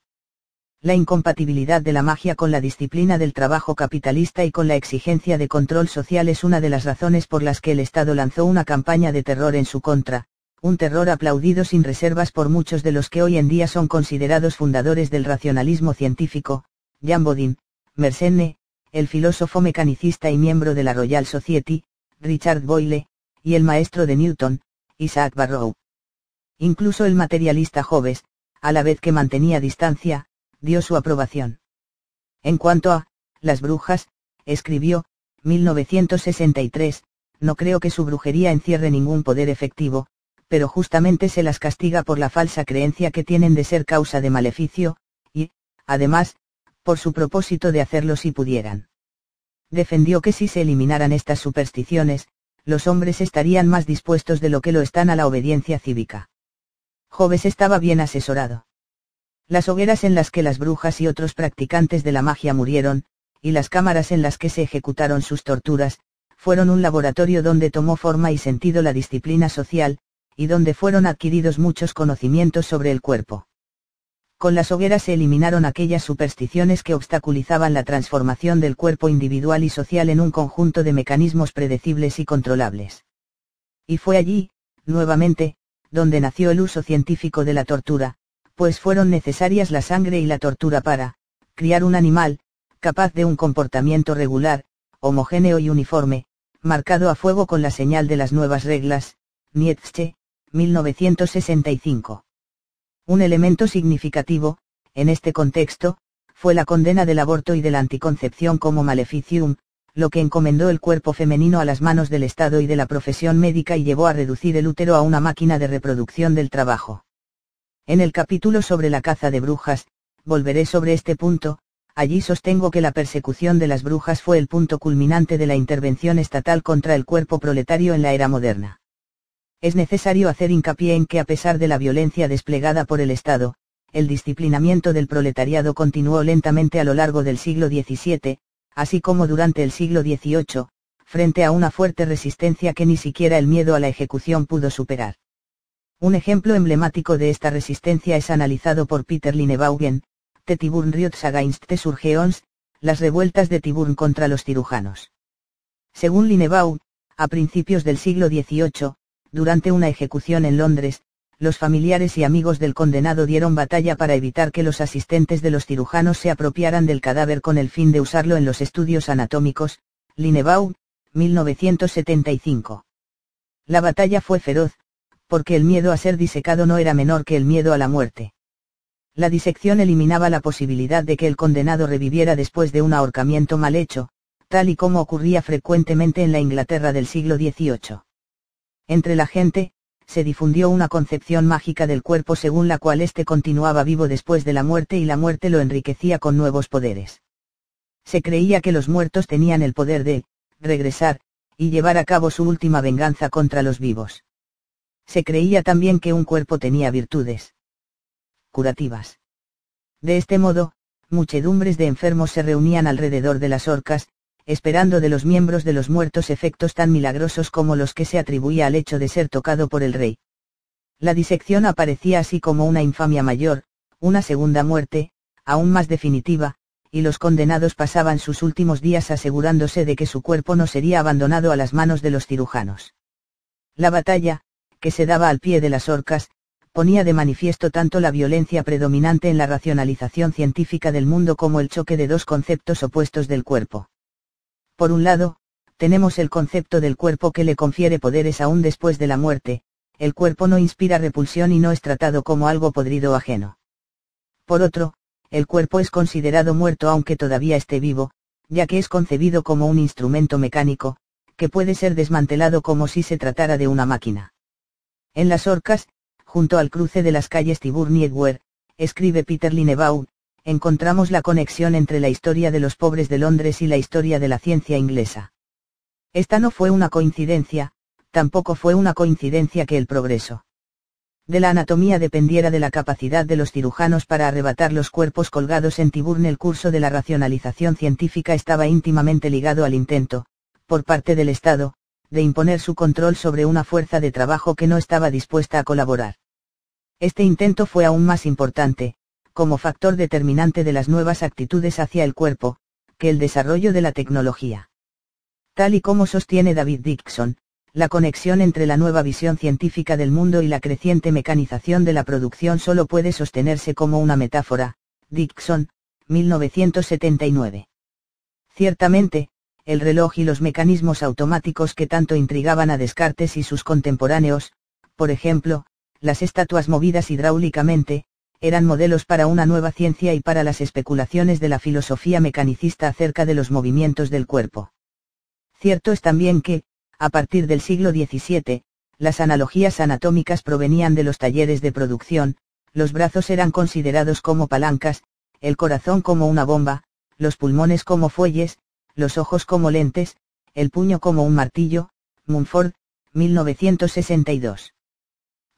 La incompatibilidad de la magia con la disciplina del trabajo capitalista y con la exigencia de control social es una de las razones por las que el Estado lanzó una campaña de terror en su contra, un terror aplaudido sin reservas por muchos de los que hoy en día son considerados fundadores del racionalismo científico, Jean Bodin, Mersenne, el filósofo mecanicista y miembro de la Royal Society, Richard Boyle, y el maestro de Newton, Isaac Barrow. Incluso el materialista Hobbes, a la vez que mantenía distancia, dio su aprobación. En cuanto a las brujas, escribió, 1963, no creo que su brujería encierre ningún poder efectivo, pero justamente se las castiga por la falsa creencia que tienen de ser causa de maleficio, y, además, por su propósito de hacerlo si pudieran. Defendió que si se eliminaran estas supersticiones, los hombres estarían más dispuestos de lo que lo están a la obediencia cívica. Hobbes estaba bien asesorado. Las hogueras en las que las brujas y otros practicantes de la magia murieron, y las cámaras en las que se ejecutaron sus torturas, fueron un laboratorio donde tomó forma y sentido la disciplina social, y donde fueron adquiridos muchos conocimientos sobre el cuerpo. Con las hogueras se eliminaron aquellas supersticiones que obstaculizaban la transformación del cuerpo individual y social en un conjunto de mecanismos predecibles y controlables. Y fue allí, nuevamente, donde nació el uso científico de la tortura, pues fueron necesarias la sangre y la tortura para criar un animal, capaz de un comportamiento regular, homogéneo y uniforme, marcado a fuego con la señal de las nuevas reglas, Nietzsche, 1965. Un elemento significativo, en este contexto, fue la condena del aborto y de la anticoncepción como maleficium, lo que encomendó el cuerpo femenino a las manos del Estado y de la profesión médica y llevó a reducir el útero a una máquina de reproducción del trabajo. En el capítulo sobre la caza de brujas, volveré sobre este punto, allí sostengo que la persecución de las brujas fue el punto culminante de la intervención estatal contra el cuerpo proletario en la era moderna. Es necesario hacer hincapié en que a pesar de la violencia desplegada por el Estado, el disciplinamiento del proletariado continuó lentamente a lo largo del siglo XVII, así como durante el siglo XVIII, frente a una fuerte resistencia que ni siquiera el miedo a la ejecución pudo superar. Un ejemplo emblemático de esta resistencia es analizado por Peter Linebaugh, The Tyburn Riots against the Surgeons, las revueltas de Tyburn contra los cirujanos. Según Linebaugh, a principios del siglo XVIII, durante una ejecución en Londres, los familiares y amigos del condenado dieron batalla para evitar que los asistentes de los cirujanos se apropiaran del cadáver con el fin de usarlo en los estudios anatómicos, Linebaugh, 1975. La batalla fue feroz, porque el miedo a ser disecado no era menor que el miedo a la muerte. La disección eliminaba la posibilidad de que el condenado reviviera después de un ahorcamiento mal hecho, tal y como ocurría frecuentemente en la Inglaterra del siglo XVIII. Entre la gente, se difundió una concepción mágica del cuerpo según la cual éste continuaba vivo después de la muerte y la muerte lo enriquecía con nuevos poderes. Se creía que los muertos tenían el poder de regresar y llevar a cabo su última venganza contra los vivos. Se creía también que un cuerpo tenía virtudes curativas. De este modo, muchedumbres de enfermos se reunían alrededor de las horcas, esperando de los miembros de los muertos efectos tan milagrosos como los que se atribuía al hecho de ser tocado por el rey. La disección aparecía así como una infamia mayor, una segunda muerte, aún más definitiva, y los condenados pasaban sus últimos días asegurándose de que su cuerpo no sería abandonado a las manos de los cirujanos. La batalla, que se daba al pie de las horcas, ponía de manifiesto tanto la violencia predominante en la racionalización científica del mundo como el choque de dos conceptos opuestos del cuerpo. Por un lado, tenemos el concepto del cuerpo que le confiere poderes aún después de la muerte, el cuerpo no inspira repulsión y no es tratado como algo podrido o ajeno. Por otro, el cuerpo es considerado muerto aunque todavía esté vivo, ya que es concebido como un instrumento mecánico, que puede ser desmantelado como si se tratara de una máquina. En Las Orcas, junto al cruce de las calles Tyburn y Edgware, escribe Peter Linebaugh, encontramos la conexión entre la historia de los pobres de Londres y la historia de la ciencia inglesa. Esta no fue una coincidencia, tampoco fue una coincidencia que el progreso de la anatomía dependiera de la capacidad de los cirujanos para arrebatar los cuerpos colgados en Tyburn. El curso de la racionalización científica estaba íntimamente ligado al intento, por parte del Estado, de imponer su control sobre una fuerza de trabajo que no estaba dispuesta a colaborar. Este intento fue aún más importante, como factor determinante de las nuevas actitudes hacia el cuerpo, que el desarrollo de la tecnología. Tal y como sostiene David Dixon, la conexión entre la nueva visión científica del mundo y la creciente mecanización de la producción solo puede sostenerse como una metáfora. Dixon, 1979. Ciertamente, el reloj y los mecanismos automáticos que tanto intrigaban a Descartes y sus contemporáneos, por ejemplo, las estatuas movidas hidráulicamente, eran modelos para una nueva ciencia y para las especulaciones de la filosofía mecanicista acerca de los movimientos del cuerpo. Cierto es también que, a partir del siglo XVII, las analogías anatómicas provenían de los talleres de producción, los brazos eran considerados como palancas, el corazón como una bomba, los pulmones como fuelles, los ojos como lentes, el puño como un martillo. Mumford, 1962.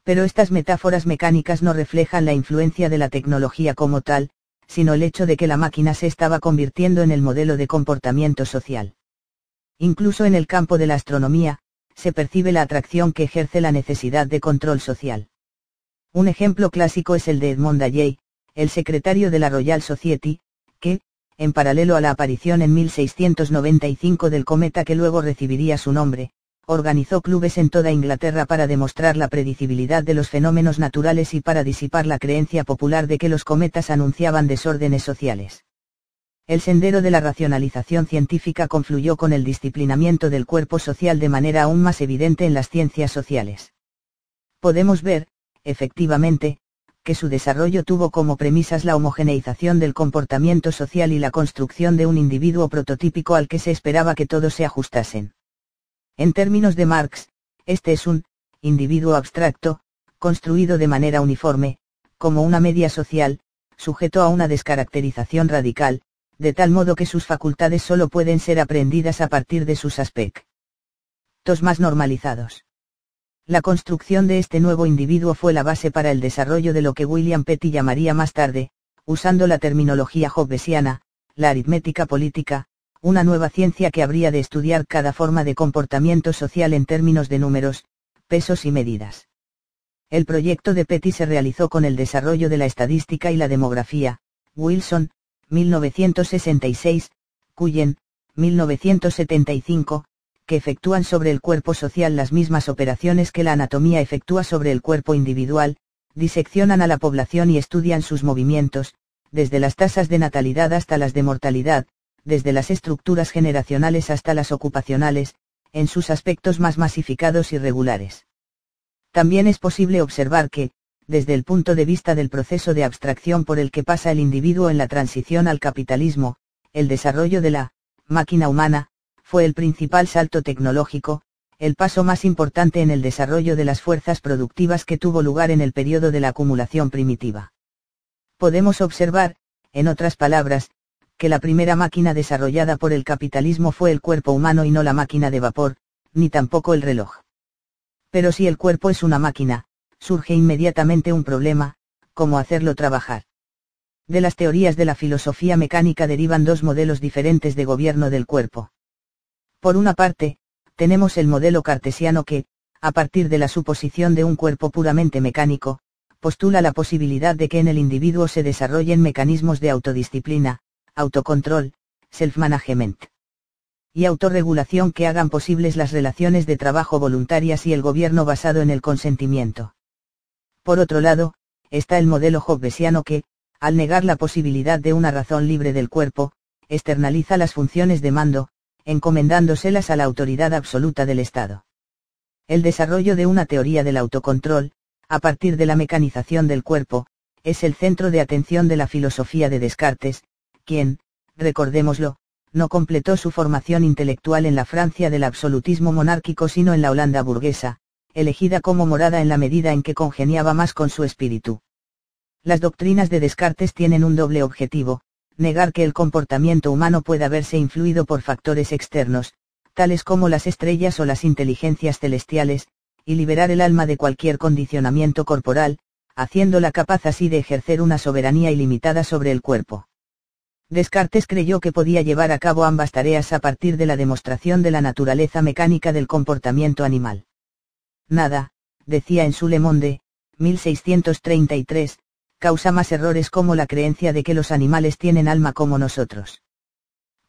Pero estas metáforas mecánicas no reflejan la influencia de la tecnología como tal, sino el hecho de que la máquina se estaba convirtiendo en el modelo de comportamiento social. Incluso en el campo de la astronomía, se percibe la atracción que ejerce la necesidad de control social. Un ejemplo clásico es el de Edmond Halley, el secretario de la Royal Society, que, en paralelo a la aparición en 1695 del cometa que luego recibiría su nombre, organizó clubes en toda Inglaterra para demostrar la predecibilidad de los fenómenos naturales y para disipar la creencia popular de que los cometas anunciaban desórdenes sociales. El sendero de la racionalización científica confluyó con el disciplinamiento del cuerpo social de manera aún más evidente en las ciencias sociales. Podemos ver, efectivamente, que su desarrollo tuvo como premisas la homogeneización del comportamiento social y la construcción de un individuo prototípico al que se esperaba que todos se ajustasen. En términos de Marx, este es un individuo abstracto, construido de manera uniforme, como una media social, sujeto a una descaracterización radical, de tal modo que sus facultades solo pueden ser aprendidas a partir de sus aspectos más normalizados. La construcción de este nuevo individuo fue la base para el desarrollo de lo que William Petty llamaría más tarde, usando la terminología hobbesiana, la aritmética política, una nueva ciencia que habría de estudiar cada forma de comportamiento social en términos de números, pesos y medidas. El proyecto de Petty se realizó con el desarrollo de la estadística y la demografía. Wilson, 1966, Cullen, 1975, que efectúan sobre el cuerpo social las mismas operaciones que la anatomía efectúa sobre el cuerpo individual, diseccionan a la población y estudian sus movimientos, desde las tasas de natalidad hasta las de mortalidad, desde las estructuras generacionales hasta las ocupacionales, en sus aspectos más masificados y regulares. También es posible observar que, desde el punto de vista del proceso de abstracción por el que pasa el individuo en la transición al capitalismo, el desarrollo de la máquina humana fue el principal salto tecnológico, el paso más importante en el desarrollo de las fuerzas productivas que tuvo lugar en el periodo de la acumulación primitiva. Podemos observar, en otras palabras, que la primera máquina desarrollada por el capitalismo fue el cuerpo humano y no la máquina de vapor, ni tampoco el reloj. Pero si el cuerpo es una máquina, surge inmediatamente un problema: ¿cómo hacerlo trabajar? De las teorías de la filosofía mecánica derivan dos modelos diferentes de gobierno del cuerpo. Por una parte, tenemos el modelo cartesiano que, a partir de la suposición de un cuerpo puramente mecánico, postula la posibilidad de que en el individuo se desarrollen mecanismos de autodisciplina, autocontrol, self-management y autorregulación que hagan posibles las relaciones de trabajo voluntarias y el gobierno basado en el consentimiento. Por otro lado, está el modelo hobbesiano que, al negar la posibilidad de una razón libre del cuerpo, externaliza las funciones de mando, encomendándoselas a la autoridad absoluta del Estado. El desarrollo de una teoría del autocontrol, a partir de la mecanización del cuerpo, es el centro de atención de la filosofía de Descartes, quien, recordémoslo, no completó su formación intelectual en la Francia del absolutismo monárquico sino en la Holanda burguesa, elegida como morada en la medida en que congeniaba más con su espíritu. Las doctrinas de Descartes tienen un doble objetivo: negar que el comportamiento humano pueda verse influido por factores externos, tales como las estrellas o las inteligencias celestiales, y liberar el alma de cualquier condicionamiento corporal, haciéndola capaz así de ejercer una soberanía ilimitada sobre el cuerpo. Descartes creyó que podía llevar a cabo ambas tareas a partir de la demostración de la naturaleza mecánica del comportamiento animal. Nada, decía en su Le Monde, 1633, causa más errores como la creencia de que los animales tienen alma como nosotros.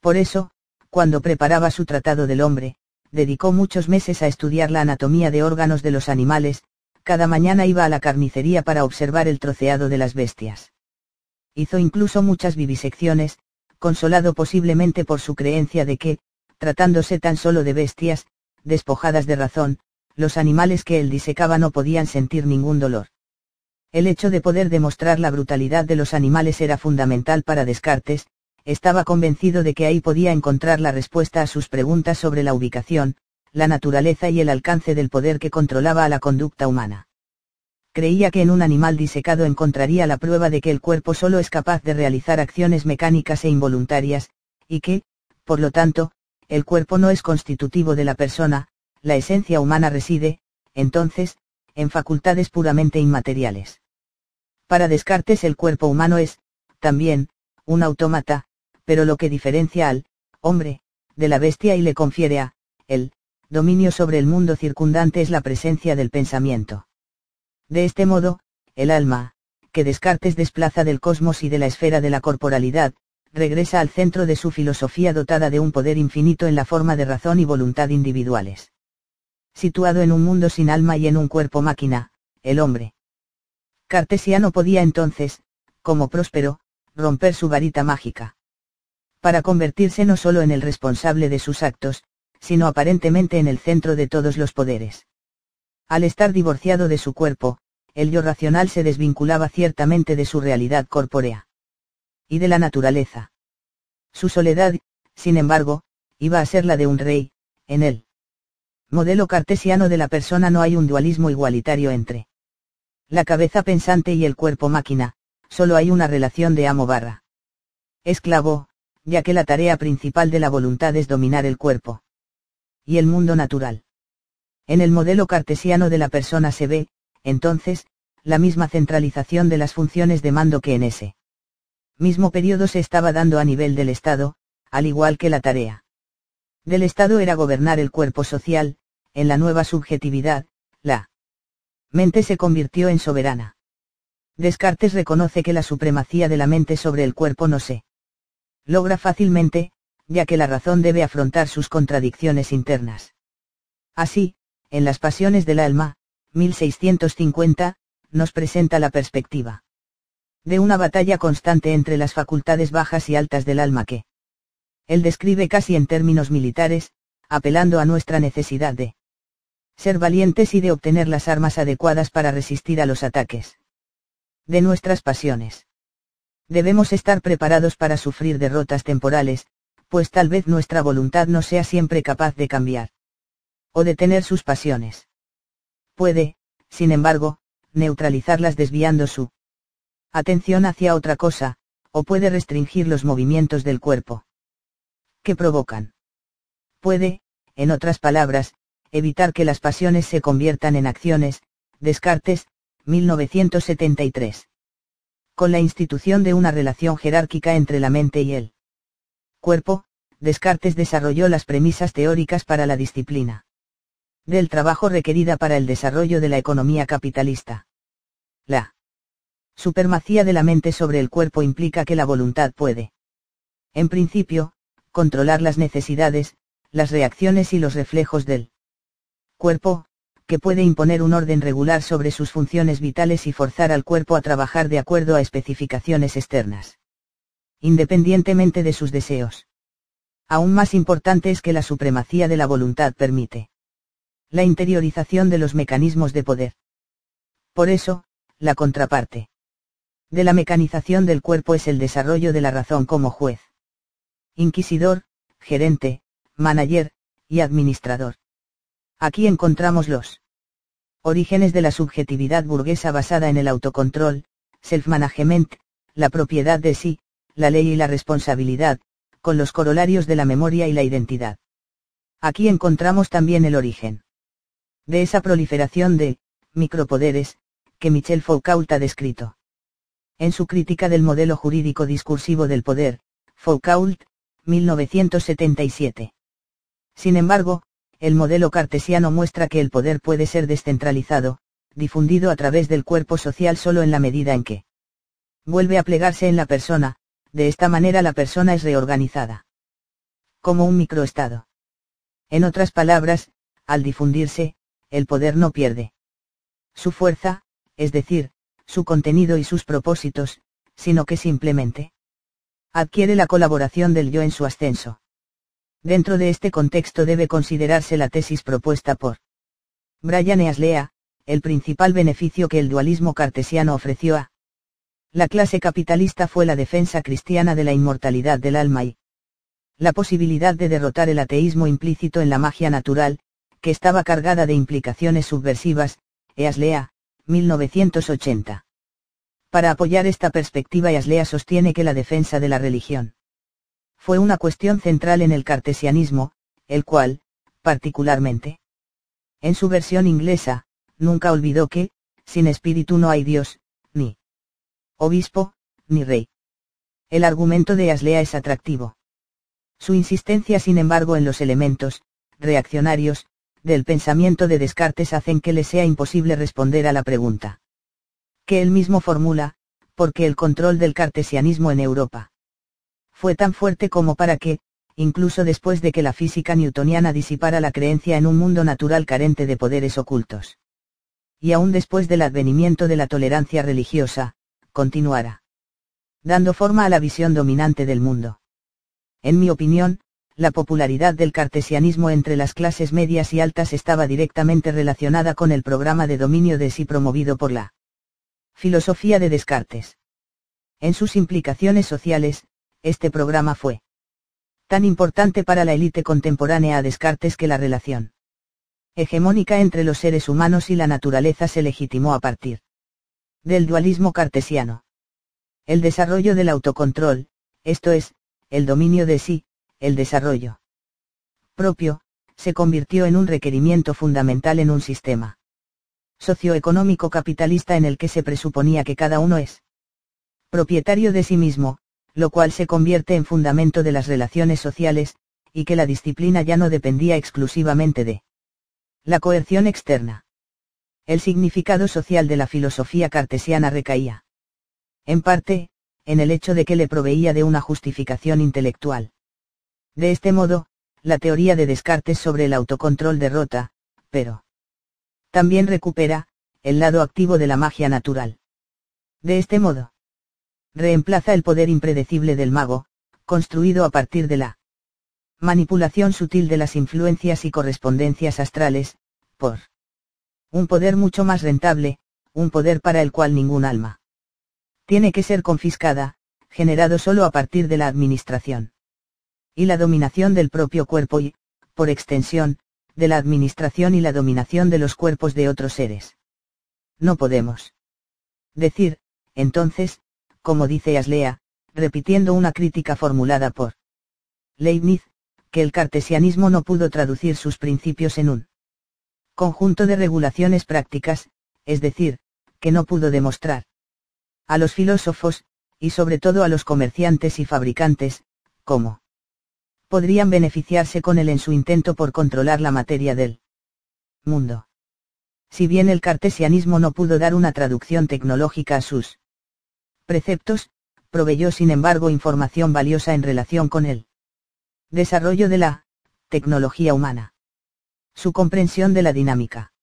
Por eso, cuando preparaba su Tratado del Hombre, dedicó muchos meses a estudiar la anatomía de órganos de los animales. Cada mañana iba a la carnicería para observar el troceado de las bestias. Hizo incluso muchas vivisecciones, consolado posiblemente por su creencia de que, tratándose tan solo de bestias, despojadas de razón, los animales que él disecaba no podían sentir ningún dolor. El hecho de poder demostrar la brutalidad de los animales era fundamental para Descartes. Estaba convencido de que ahí podía encontrar la respuesta a sus preguntas sobre la ubicación, la naturaleza y el alcance del poder que controlaba a la conducta humana. Creía que en un animal disecado encontraría la prueba de que el cuerpo solo es capaz de realizar acciones mecánicas e involuntarias, y que, por lo tanto, el cuerpo no es constitutivo de la persona. La esencia humana reside, entonces, en facultades puramente inmateriales. Para Descartes el cuerpo humano es, también, un autómata, pero lo que diferencia al hombre de la bestia y le confiere a él dominio sobre el mundo circundante es la presencia del pensamiento. De este modo, el alma, que Descartes desplaza del cosmos y de la esfera de la corporalidad, regresa al centro de su filosofía dotada de un poder infinito en la forma de razón y voluntad individuales. Situado en un mundo sin alma y en un cuerpo máquina, el hombre cartesiano podía entonces, como Próspero, romper su varita mágica. Para convertirse no solo en el responsable de sus actos, sino aparentemente en el centro de todos los poderes. Al estar divorciado de su cuerpo, el yo racional se desvinculaba ciertamente de su realidad corpórea y de la naturaleza. Su soledad, sin embargo, iba a ser la de un rey. En el modelo cartesiano de la persona no hay un dualismo igualitario entre la cabeza pensante y el cuerpo máquina, solo hay una relación de amo-esclavo, ya que la tarea principal de la voluntad es dominar el cuerpo y el mundo natural. En el modelo cartesiano de la persona se ve, entonces, la misma centralización de las funciones de mando que en ese mismo periodo se estaba dando a nivel del Estado, al igual que la tarea del Estado era gobernar el cuerpo social. En la nueva subjetividad, la mente se convirtió en soberana. Descartes reconoce que la supremacía de la mente sobre el cuerpo no se logra fácilmente, ya que la razón debe afrontar sus contradicciones internas. Así, en Las pasiones del alma, 1650, nos presenta la perspectiva de una batalla constante entre las facultades bajas y altas del alma que él describe casi en términos militares, apelando a nuestra necesidad de ser valientes y de obtener las armas adecuadas para resistir a los ataques de nuestras pasiones. Debemos estar preparados para sufrir derrotas temporales, pues tal vez nuestra voluntad no sea siempre capaz de cambiar o detener sus pasiones. Puede, sin embargo, neutralizarlas desviando su atención hacia otra cosa, o puede restringir los movimientos del cuerpo que provocan. Puede, en otras palabras, evitar que las pasiones se conviertan en acciones. Descartes, 1973. Con la institución de una relación jerárquica entre la mente y el cuerpo, Descartes desarrolló las premisas teóricas para la disciplina del trabajo requerida para el desarrollo de la economía capitalista. La supremacía de la mente sobre el cuerpo implica que la voluntad puede, en principio, controlar las necesidades, las reacciones y los reflejos del cuerpo, que puede imponer un orden regular sobre sus funciones vitales y forzar al cuerpo a trabajar de acuerdo a especificaciones externas, independientemente de sus deseos. Aún más importante es que la supremacía de la voluntad permite la interiorización de los mecanismos de poder. Por eso, la contraparte de la mecanización del cuerpo es el desarrollo de la razón como juez inquisidor, gerente, manager, y administrador. Aquí encontramos los orígenes de la subjetividad burguesa basada en el autocontrol, self-management, la propiedad de sí, la ley y la responsabilidad, con los corolarios de la memoria y la identidad. Aquí encontramos también el origen de esa proliferación de micropoderes, que Michel Foucault ha descrito en su crítica del modelo jurídico discursivo del poder, Foucault, 1977. Sin embargo, el modelo cartesiano muestra que el poder puede ser descentralizado, difundido a través del cuerpo social solo en la medida en que vuelve a plegarse en la persona, de esta manera la persona es reorganizada como un microestado. En otras palabras, al difundirse, el poder no pierde su fuerza, es decir, su contenido y sus propósitos, sino que simplemente adquiere la colaboración del yo en su ascenso. Dentro de este contexto debe considerarse la tesis propuesta por Brian Easlea, el principal beneficio que el dualismo cartesiano ofreció a la clase capitalista fue la defensa cristiana de la inmortalidad del alma y la posibilidad de derrotar el ateísmo implícito en la magia natural, que estaba cargada de implicaciones subversivas. Easlea, 1980. Para apoyar esta perspectiva, Easlea sostiene que la defensa de la religión fue una cuestión central en el cartesianismo, el cual, particularmente en su versión inglesa, nunca olvidó que, sin espíritu no hay Dios, ni obispo, ni rey. El argumento de Easlea es atractivo. Su insistencia, sin embargo, en los elementos reaccionarios del pensamiento de Descartes hacen que le sea imposible responder a la pregunta que él mismo formula, ¿por qué el control del cartesianismo en Europa fue tan fuerte como para que, incluso después de que la física newtoniana disipara la creencia en un mundo natural carente de poderes ocultos, y aún después del advenimiento de la tolerancia religiosa, continuara dando forma a la visión dominante del mundo? En mi opinión, la popularidad del cartesianismo entre las clases medias y altas estaba directamente relacionada con el programa de dominio de sí promovido por la filosofía de Descartes. En sus implicaciones sociales, este programa fue tan importante para la élite contemporánea a Descartes que la relación hegemónica entre los seres humanos y la naturaleza se legitimó a partir del dualismo cartesiano. El desarrollo del autocontrol, esto es, el dominio de sí, el desarrollo propio, se convirtió en un requerimiento fundamental en un sistema socioeconómico capitalista en el que se presuponía que cada uno es propietario de sí mismo, lo cual se convierte en fundamento de las relaciones sociales, y que la disciplina ya no dependía exclusivamente de la coerción externa. El significado social de la filosofía cartesiana recaía, en parte, en el hecho de que le proveía de una justificación intelectual. De este modo, la teoría de Descartes sobre el autocontrol derrota, pero también recupera, el lado activo de la magia natural. De este modo, reemplaza el poder impredecible del mago, construido a partir de la manipulación sutil de las influencias y correspondencias astrales, por un poder mucho más rentable, un poder para el cual ningún alma tiene que ser confiscada, generado solo a partir de la administración y la dominación del propio cuerpo y, por extensión, de la administración y la dominación de los cuerpos de otros seres. No podemos decir, entonces, como dice Easlea, repitiendo una crítica formulada por Leibniz, que el cartesianismo no pudo traducir sus principios en un conjunto de regulaciones prácticas, es decir, que no pudo demostrar a los filósofos, y sobre todo a los comerciantes y fabricantes, cómo podrían beneficiarse con él en su intento por controlar la materia del mundo. Si bien el cartesianismo no pudo dar una traducción tecnológica a sus preceptos, proveyó sin embargo información valiosa en relación con el desarrollo de la tecnología humana. Su comprensión de la dinámica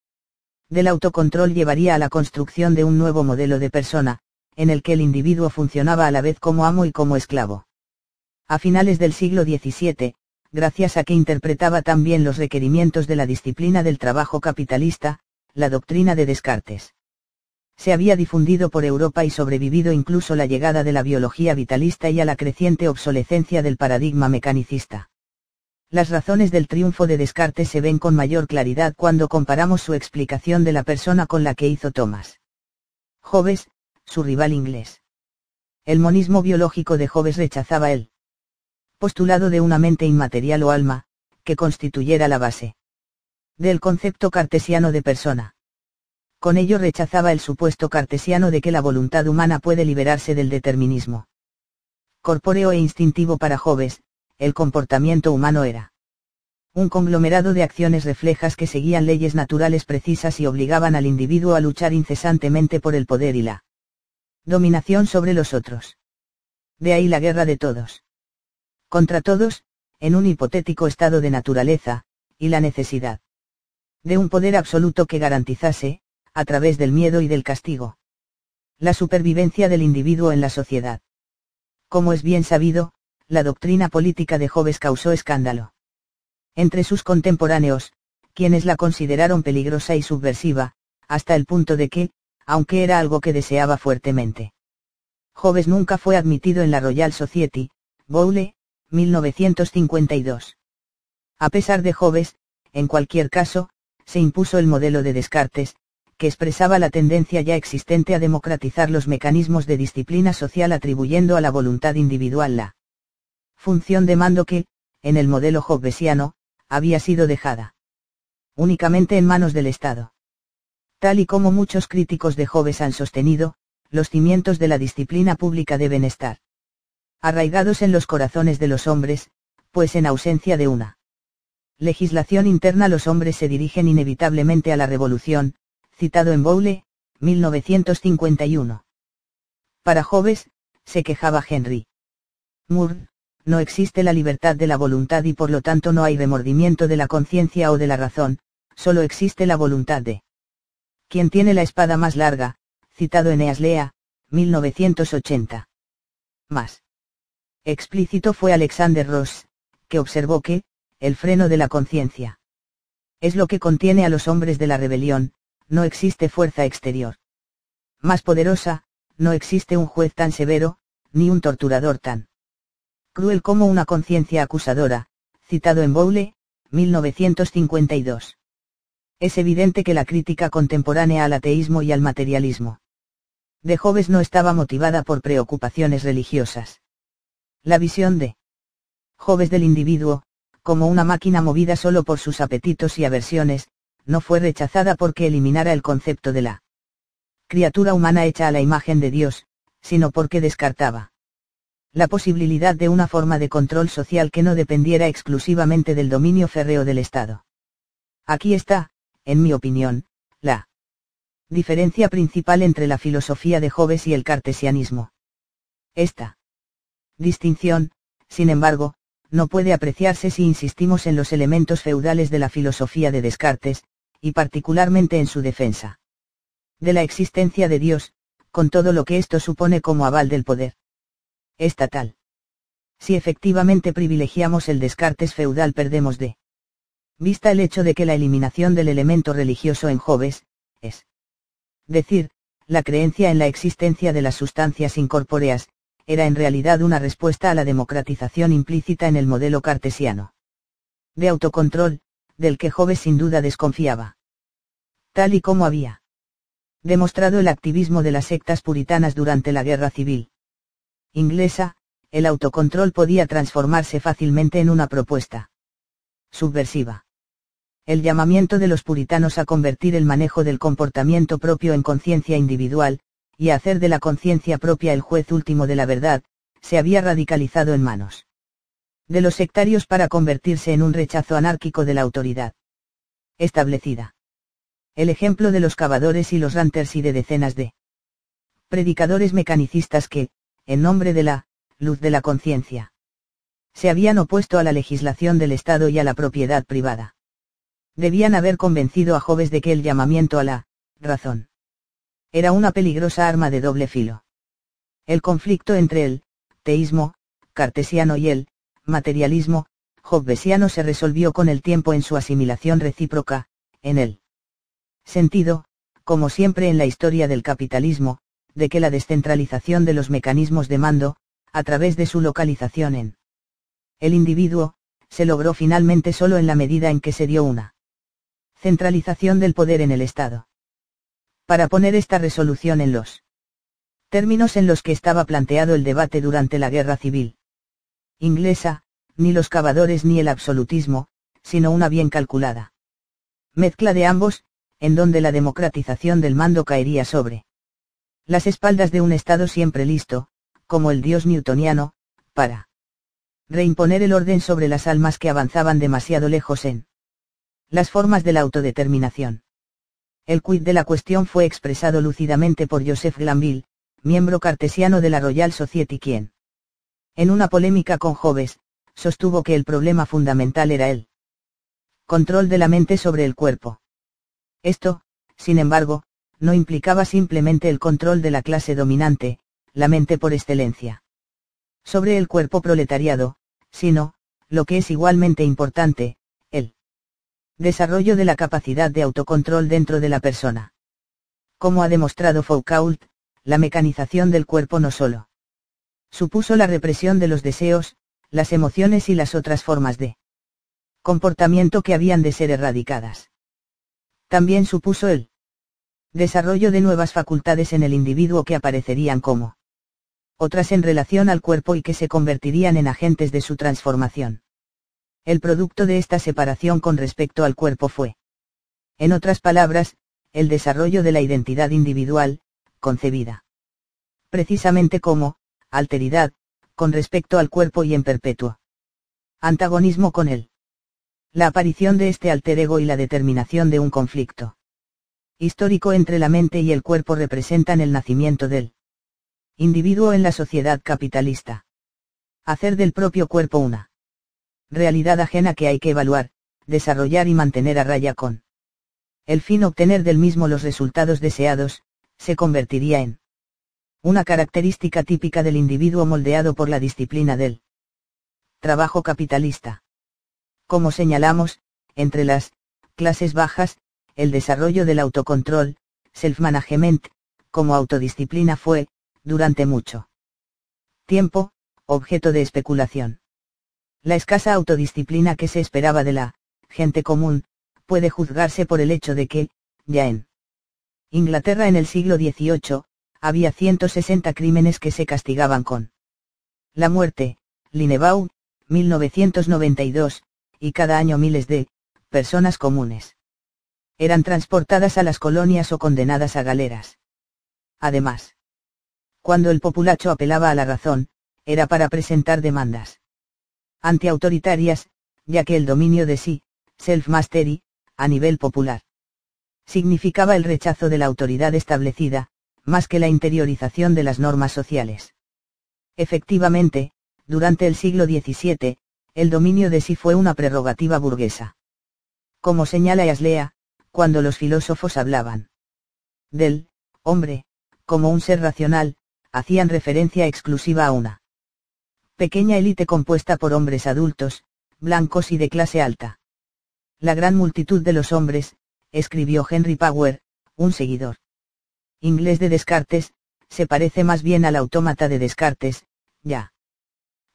del autocontrol llevaría a la construcción de un nuevo modelo de persona, en el que el individuo funcionaba a la vez como amo y como esclavo. A finales del siglo XVII, gracias a que interpretaba también los requerimientos de la disciplina del trabajo capitalista, la doctrina de Descartes se había difundido por Europa y sobrevivido incluso la llegada de la biología vitalista y a la creciente obsolescencia del paradigma mecanicista. Las razones del triunfo de Descartes se ven con mayor claridad cuando comparamos su explicación de la persona con la que hizo Thomas Hobbes, su rival inglés. El monismo biológico de Hobbes rechazaba el postulado de una mente inmaterial o alma, que constituyera la base del concepto cartesiano de persona. Con ello rechazaba el supuesto cartesiano de que la voluntad humana puede liberarse del determinismo corpóreo e instintivo. Para Hobbes, el comportamiento humano era un conglomerado de acciones reflejas que seguían leyes naturales precisas y obligaban al individuo a luchar incesantemente por el poder y la dominación sobre los otros. De ahí la guerra de todos contra todos, en un hipotético estado de naturaleza, y la necesidad de un poder absoluto que garantizase, a través del miedo y del castigo, la supervivencia del individuo en la sociedad. Como es bien sabido, la doctrina política de Hobbes causó escándalo entre sus contemporáneos, quienes la consideraron peligrosa y subversiva, hasta el punto de que, aunque era algo que deseaba fuertemente, Hobbes nunca fue admitido en la Royal Society, Bowle, 1952. A pesar de Hobbes, en cualquier caso, se impuso el modelo de Descartes, que expresaba la tendencia ya existente a democratizar los mecanismos de disciplina social atribuyendo a la voluntad individual la función de mando que, en el modelo hobbesiano, había sido dejada únicamente en manos del Estado. Tal y como muchos críticos de Hobbes han sostenido, los cimientos de la disciplina pública deben estar arraigados en los corazones de los hombres, pues en ausencia de una legislación interna los hombres se dirigen inevitablemente a la revolución, citado en Bowle, 1951. Para Hobbes, se quejaba Henry Moore, no existe la libertad de la voluntad y por lo tanto no hay remordimiento de la conciencia o de la razón, solo existe la voluntad de quien tiene la espada más larga, citado en Eneas Lea, 1980. Más explícito fue Alexander Ross, que observó que, el freno de la conciencia es lo que contiene a los hombres de la rebelión, no existe fuerza exterior más poderosa, no existe un juez tan severo, ni un torturador tan cruel como una conciencia acusadora, citado en Bowle, 1952. Es evidente que la crítica contemporánea al ateísmo y al materialismo de Hobbes no estaba motivada por preocupaciones religiosas. La visión de Hobbes del individuo, como una máquina movida solo por sus apetitos y aversiones, no fue rechazada porque eliminara el concepto de la criatura humana hecha a la imagen de Dios, sino porque descartaba la posibilidad de una forma de control social que no dependiera exclusivamente del dominio férreo del Estado. Aquí está, en mi opinión, la diferencia principal entre la filosofía de Hobbes y el cartesianismo. Esta distinción, sin embargo, no puede apreciarse si insistimos en los elementos feudales de la filosofía de Descartes, y particularmente en su defensa de la existencia de Dios, con todo lo que esto supone como aval del poder estatal. Si efectivamente privilegiamos el Descartes feudal perdemos de vista el hecho de que la eliminación del elemento religioso en Hobbes, es decir, la creencia en la existencia de las sustancias incorpóreas, era en realidad una respuesta a la democratización implícita en el modelo cartesiano de autocontrol, del que Hobbes sin duda desconfiaba. Tal y como había demostrado el activismo de las sectas puritanas durante la Guerra Civil inglesa, el autocontrol podía transformarse fácilmente en una propuesta subversiva. El llamamiento de los puritanos a convertir el manejo del comportamiento propio en conciencia individual, y a hacer de la conciencia propia el juez último de la verdad, se había radicalizado en manos de los sectarios para convertirse en un rechazo anárquico de la autoridad establecida. El ejemplo de los cavadores y los ranters y de decenas de predicadores mecanicistas que, en nombre de la luz de la conciencia, se habían opuesto a la legislación del Estado y a la propiedad privada, debían haber convencido a Hobbes de que el llamamiento a la razón era una peligrosa arma de doble filo. El conflicto entre el teísmo cartesiano y el materialismo hobbesiano se resolvió con el tiempo en su asimilación recíproca, en el sentido, como siempre en la historia del capitalismo, de que la descentralización de los mecanismos de mando, a través de su localización en el individuo, se logró finalmente solo en la medida en que se dio una centralización del poder en el Estado. Para poner esta resolución en los términos en los que estaba planteado el debate durante la Guerra Civil inglesa, ni los cavadores ni el absolutismo, sino una bien calculada mezcla de ambos, en donde la democratización del mando caería sobre las espaldas de un Estado siempre listo, como el dios newtoniano, para reimponer el orden sobre las almas que avanzaban demasiado lejos en las formas de la autodeterminación. El quid de la cuestión fue expresado lúcidamente por Joseph Glanville, miembro cartesiano de la Royal Society, quien, en una polémica con Hobbes, sostuvo que el problema fundamental era el control de la mente sobre el cuerpo. Esto, sin embargo, no implicaba simplemente el control de la clase dominante, la mente por excelencia, sobre el cuerpo proletariado, sino, lo que es igualmente importante, el desarrollo de la capacidad de autocontrol dentro de la persona. Como ha demostrado Foucault, la mecanización del cuerpo no solo supuso la represión de los deseos, las emociones y las otras formas de comportamiento que habían de ser erradicadas. También supuso el desarrollo de nuevas facultades en el individuo que aparecerían como otras en relación al cuerpo y que se convertirían en agentes de su transformación. El producto de esta separación con respecto al cuerpo fue, en otras palabras, el desarrollo de la identidad individual, concebida precisamente como alteridad, con respecto al cuerpo y en perpetuo antagonismo con él. La aparición de este alter ego y la determinación de un conflicto histórico entre la mente y el cuerpo representan el nacimiento del individuo en la sociedad capitalista. Hacer del propio cuerpo una realidad ajena que hay que evaluar, desarrollar y mantener a raya con el fin obtener del mismo los resultados deseados, se convertiría en una característica típica del individuo moldeado por la disciplina del trabajo capitalista. Como señalamos, entre las clases bajas, el desarrollo del autocontrol, self-management, como autodisciplina fue, durante mucho tiempo, objeto de especulación. La escasa autodisciplina que se esperaba de la gente común, puede juzgarse por el hecho de que, ya en Inglaterra en el siglo XVIII, había 160 crímenes que se castigaban con la muerte, Linnebaum, 1992, y cada año miles de personas comunes eran transportadas a las colonias o condenadas a galeras. Además, cuando el populacho apelaba a la razón, era para presentar demandas antiautoritarias, ya que el dominio de sí, self-mastery, a nivel popular, significaba el rechazo de la autoridad establecida, más que la interiorización de las normas sociales. Efectivamente, durante el siglo XVII, el dominio de sí fue una prerrogativa burguesa. Como señala Aslea, cuando los filósofos hablaban del hombre, como un ser racional, hacían referencia exclusiva a una pequeña élite compuesta por hombres adultos, blancos y de clase alta. La gran multitud de los hombres, escribió Henry Power, un seguidor inglés de Descartes, se parece más bien al autómata de Descartes, ya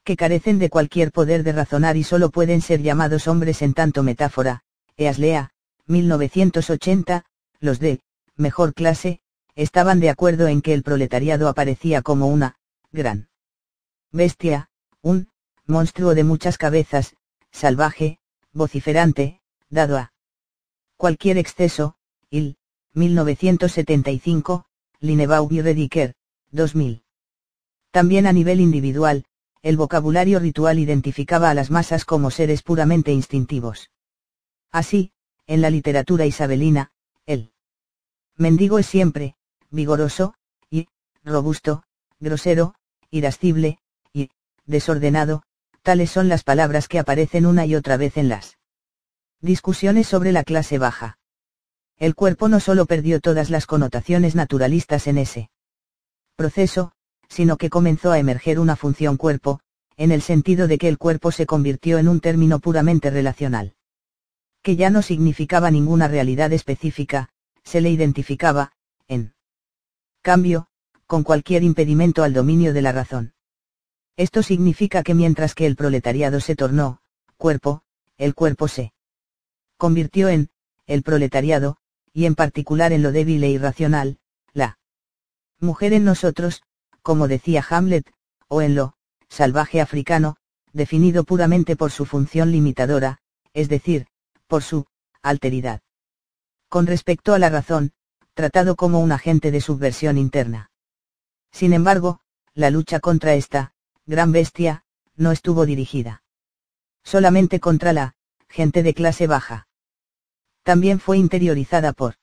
que carecen de cualquier poder de razonar y solo pueden ser llamados hombres en tanto metáfora. Aslea, 1980, los de mejor clase, estaban de acuerdo en que el proletariado aparecía como una gran bestia, un monstruo de muchas cabezas, salvaje, vociferante, dado a cualquier exceso. Il, 1975, Linnebaum y Rediker, 2000. También a nivel individual, el vocabulario ritual identificaba a las masas como seres puramente instintivos. Así, en la literatura isabelina, el mendigo es siempre vigoroso y robusto, grosero, irascible y desordenado. Tales son las palabras que aparecen una y otra vez en las discusiones sobre la clase baja. El cuerpo no solo perdió todas las connotaciones naturalistas en ese proceso, sino que comenzó a emerger una función cuerpo, en el sentido de que el cuerpo se convirtió en un término puramente relacional, que ya no significaba ninguna realidad específica, se le identificaba, en cambio, con cualquier impedimento al dominio de la razón. Esto significa que mientras que el proletariado se tornó cuerpo, el cuerpo se convirtió en el proletariado, y en particular en lo débil e irracional, la mujer en nosotros, como decía Hamlet, o en lo salvaje africano, definido puramente por su función limitadora, es decir, por su alteridad. Con respecto a la razón, tratado como un agente de subversión interna. Sin embargo, la lucha contra esta gran bestia no estuvo dirigida solamente contra la gente de clase baja. También fue interiorizada por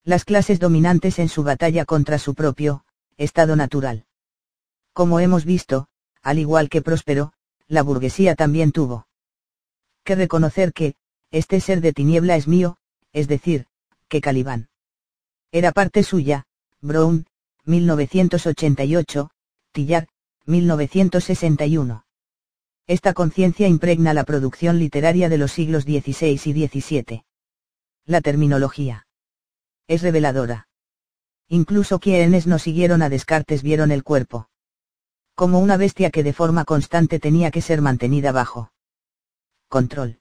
las clases dominantes en su batalla contra su propio estado natural. Como hemos visto, al igual que Próspero, la burguesía también tuvo que reconocer que este ser de tiniebla es mío, es decir, que Calibán era parte suya. Brown, 1988, Tillard, 1961. Esta conciencia impregna la producción literaria de los siglos XVI y XVII. La terminología es reveladora. Incluso quienes no siguieron a Descartes vieron el cuerpo como una bestia que de forma constante tenía que ser mantenida bajo control.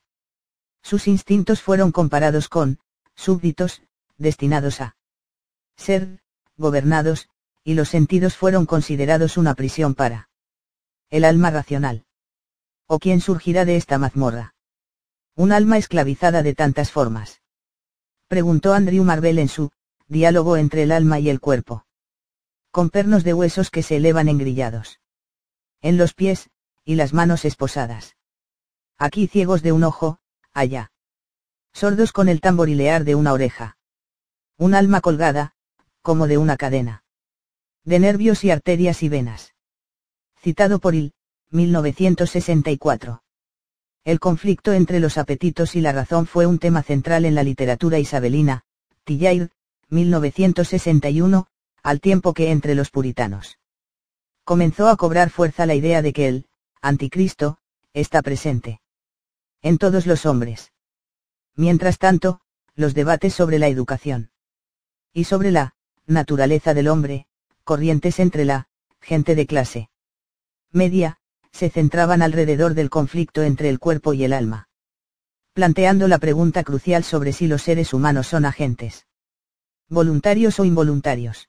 Sus instintos fueron comparados con súbditos, destinados a ser gobernados, y los sentidos fueron considerados una prisión para el alma racional. ¿O quién surgirá de esta mazmorra? Un alma esclavizada de tantas formas. Preguntó Andrew Marvell en su diálogo entre el alma y el cuerpo. Con pernos de huesos que se elevan engrillados en los pies, y las manos esposadas. Aquí ciegos de un ojo, allá sordos con el tamborilear de una oreja. Un alma colgada, como de una cadena de nervios y arterias y venas. Citado por Hill, 1964. El conflicto entre los apetitos y la razón fue un tema central en la literatura isabelina, Tillard, 1961, al tiempo que entre los puritanos comenzó a cobrar fuerza la idea de que el anticristo está presente en todos los hombres. Mientras tanto, los debates sobre la educación y sobre la naturaleza del hombre, corrientes entre la gente de clase media, se centraban alrededor del conflicto entre el cuerpo y el alma, planteando la pregunta crucial sobre si los seres humanos son agentes voluntarios o involuntarios.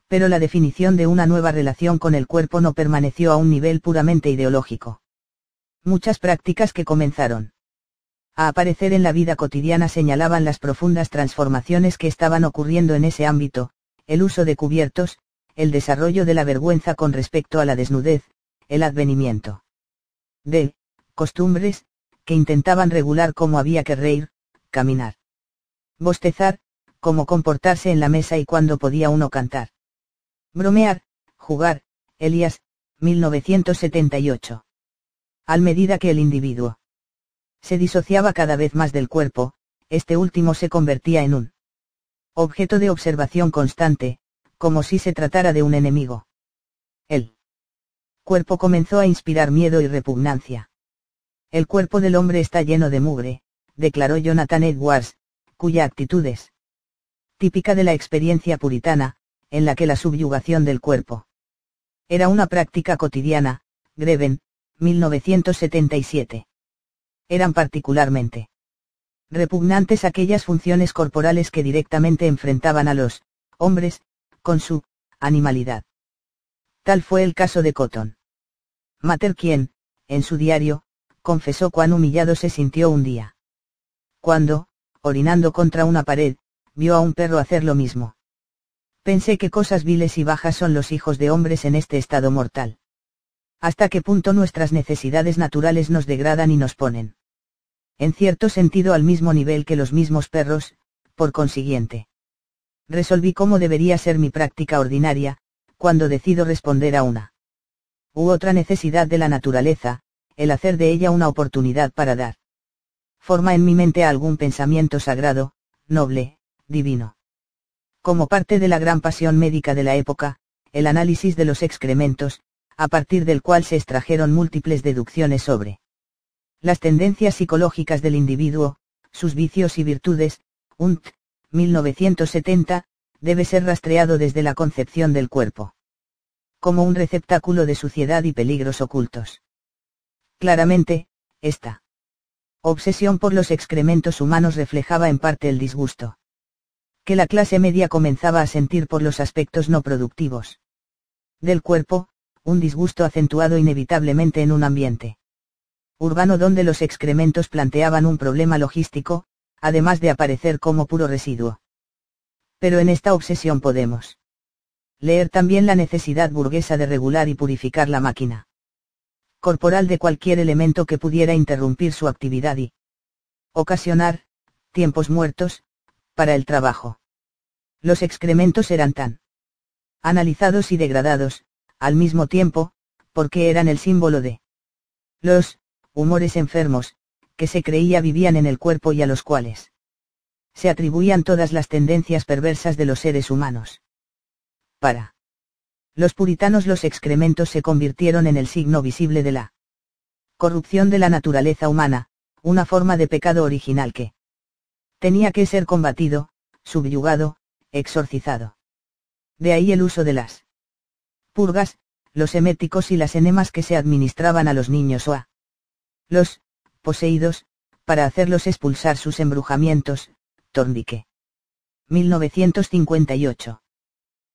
Pero la definición de una nueva relación con el cuerpo no permaneció a un nivel puramente ideológico. Muchas prácticas que comenzaron a aparecer en la vida cotidiana señalaban las profundas transformaciones que estaban ocurriendo en ese ámbito: el uso de cubiertos, el desarrollo de la vergüenza con respecto a la desnudez, el advenimiento de costumbres que intentaban regular cómo había que reír, caminar, bostezar, cómo comportarse en la mesa y cuándo podía uno cantar, bromear, jugar. Elías, 1978. Al medida que el individuo se disociaba cada vez más del cuerpo, este último se convertía en un objeto de observación constante, como si se tratara de un enemigo. El cuerpo comenzó a inspirar miedo y repugnancia. El cuerpo del hombre está lleno de mugre, declaró Jonathan Edwards, cuya actitud es típica de la experiencia puritana, en la que la subyugación del cuerpo era una práctica cotidiana. Greven, 1977. Eran particularmente repugnantes aquellas funciones corporales que directamente enfrentaban a los hombres con su animalidad. Tal fue el caso de Cotton Mather, quien, en su diario, confesó cuán humillado se sintió un día cuando, orinando contra una pared, vio a un perro hacer lo mismo. Pensé qué cosas viles y bajas son los hijos de hombres en este estado mortal. ¿Hasta qué punto nuestras necesidades naturales nos degradan y nos ponen, en cierto sentido, al mismo nivel que los mismos perros? Por consiguiente, resolví cómo debería ser mi práctica ordinaria, cuando decido responder a una u otra necesidad de la naturaleza, el hacer de ella una oportunidad para dar forma en mi mente a algún pensamiento sagrado, noble, divino. Como parte de la gran pasión médica de la época, el análisis de los excrementos, a partir del cual se extrajeron múltiples deducciones sobre las tendencias psicológicas del individuo, sus vicios y virtudes, Unt, 1970, debe ser rastreado desde la concepción del cuerpo como un receptáculo de suciedad y peligros ocultos. Claramente, Esta obsesión por los excrementos humanos reflejaba en parte el disgusto que la clase media comenzaba a sentir por los aspectos no productivos del cuerpo, un disgusto acentuado inevitablemente en un ambiente urbano donde los excrementos planteaban un problema logístico, además de aparecer como puro residuo. Pero en esta obsesión podemos leer también la necesidad burguesa de regular y purificar la máquina corporal de cualquier elemento que pudiera interrumpir su actividad y ocasionar tiempos muertos para el trabajo. Los excrementos eran tan analizados y degradados, al mismo tiempo, porque eran el símbolo de los humores enfermos, que se creía vivían en el cuerpo y a los cuales se atribuían todas las tendencias perversas de los seres humanos. Para los puritanos los excrementos se convirtieron en el signo visible de la corrupción de la naturaleza humana, una forma de pecado original que tenía que ser combatido, subyugado, exorcizado. De ahí el uso de las purgas, los eméticos y las enemas que se administraban a los niños o a los poseídos, para hacerlos expulsar sus embrujamientos. Thorndike. 1958.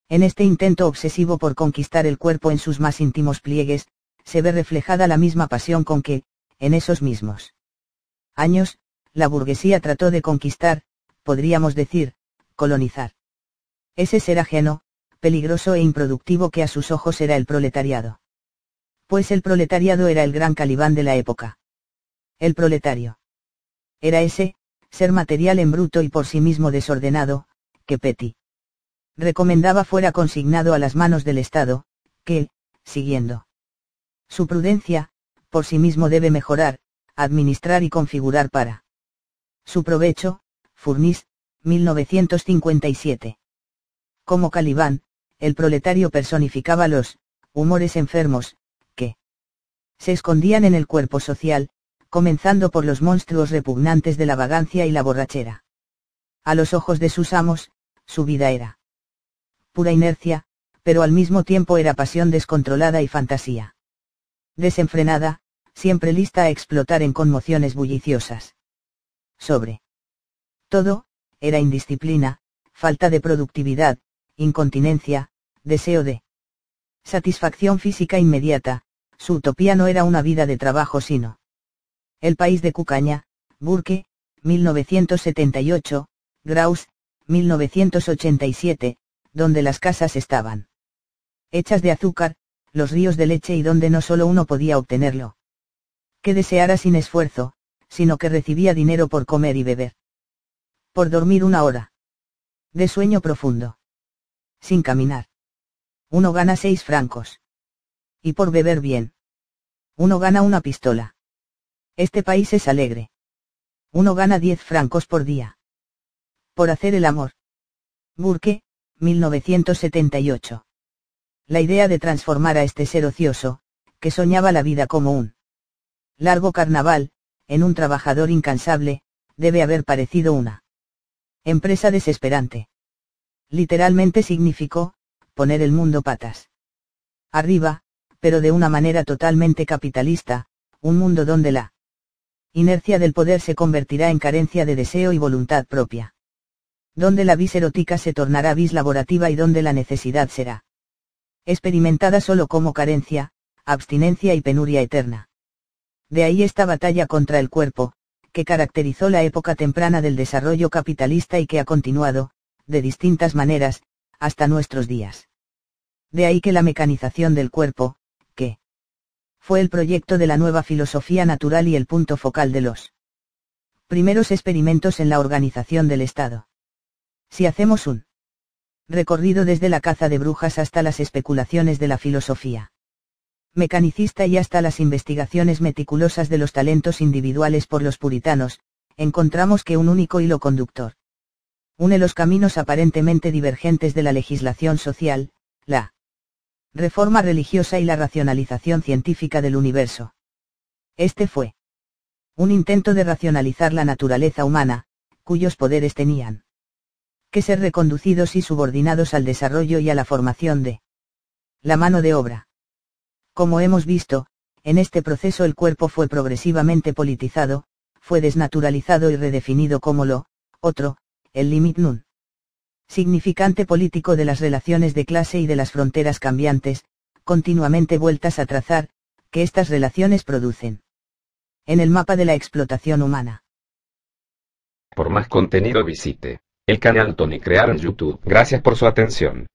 En este intento obsesivo por conquistar el cuerpo en sus más íntimos pliegues, se ve reflejada la misma pasión con que, en esos mismos años, la burguesía trató de conquistar, podríamos decir, colonizar ese ser ajeno, peligroso e improductivo que a sus ojos era el proletariado. Pues el proletariado era el gran Calibán de la época. El proletario era ese ser material en bruto y por sí mismo desordenado, que Petty recomendaba fuera consignado a las manos del Estado, que, siguiendo su prudencia, por sí mismo debe mejorar, administrar y configurar para su provecho. Furniss, 1957. Como Calibán, el proletario personificaba los humores enfermos, que se escondían en el cuerpo social, comenzando por los monstruos repugnantes de la vagancia y la borrachera. A los ojos de sus amos, su vida era pura inercia, pero al mismo tiempo era pasión descontrolada y fantasía desenfrenada, siempre lista a explotar en conmociones bulliciosas. Sobre todo, era indisciplina, falta de productividad, incontinencia, deseo de satisfacción física inmediata. Su utopía no era una vida de trabajo sino el país de Cucaña. Burke, 1978, Graus, 1987, donde las casas estaban hechas de azúcar, los ríos de leche y donde no solo uno podía obtenerlo que deseara sin esfuerzo, sino que recibía dinero por comer y beber. Por dormir una hora de sueño profundo. Sin caminar. Uno gana 6 francos. Y por beber bien. Uno gana una pistola. Este país es alegre. Uno gana 10 francos por día. Por hacer el amor. Burke, 1978. La idea de transformar a este ser ocioso, que soñaba la vida como un largo carnaval, en un trabajador incansable, debe haber parecido una empresa desesperante. Literalmente significó, poner el mundo patas arriba, pero de una manera totalmente capitalista, un mundo donde la inercia del poder se convertirá en carencia de deseo y voluntad propia. Donde la vis erótica se tornará vis laborativa y donde la necesidad será experimentada solo como carencia, abstinencia y penuria eterna. De ahí esta batalla contra el cuerpo, que caracterizó la época temprana del desarrollo capitalista y que ha continuado, de distintas maneras, hasta nuestros días. De ahí que la mecanización del cuerpo, que fue el proyecto de la nueva filosofía natural y el punto focal de los primeros experimentos en la organización del Estado. Si hacemos un recorrido desde la caza de brujas hasta las especulaciones de la filosofía mecanicista y hasta las investigaciones meticulosas de los talentos individuales por los puritanos, encontramos que un único hilo conductor une los caminos aparentemente divergentes de la legislación social, la reforma religiosa y la racionalización científica del universo. Este fue un intento de racionalizar la naturaleza humana, cuyos poderes tenían que ser reconducidos y subordinados al desarrollo y a la formación de la mano de obra. Como hemos visto, En este proceso el cuerpo fue progresivamente politizado, fue desnaturalizado y redefinido como lo otro, el limit nun. Significante político de las relaciones de clase y de las fronteras cambiantes, continuamente vueltas a trazar, que estas relaciones producen. En el mapa de la explotación humana. Por más contenido visite el canal Tony Crear en YouTube. Gracias por su atención.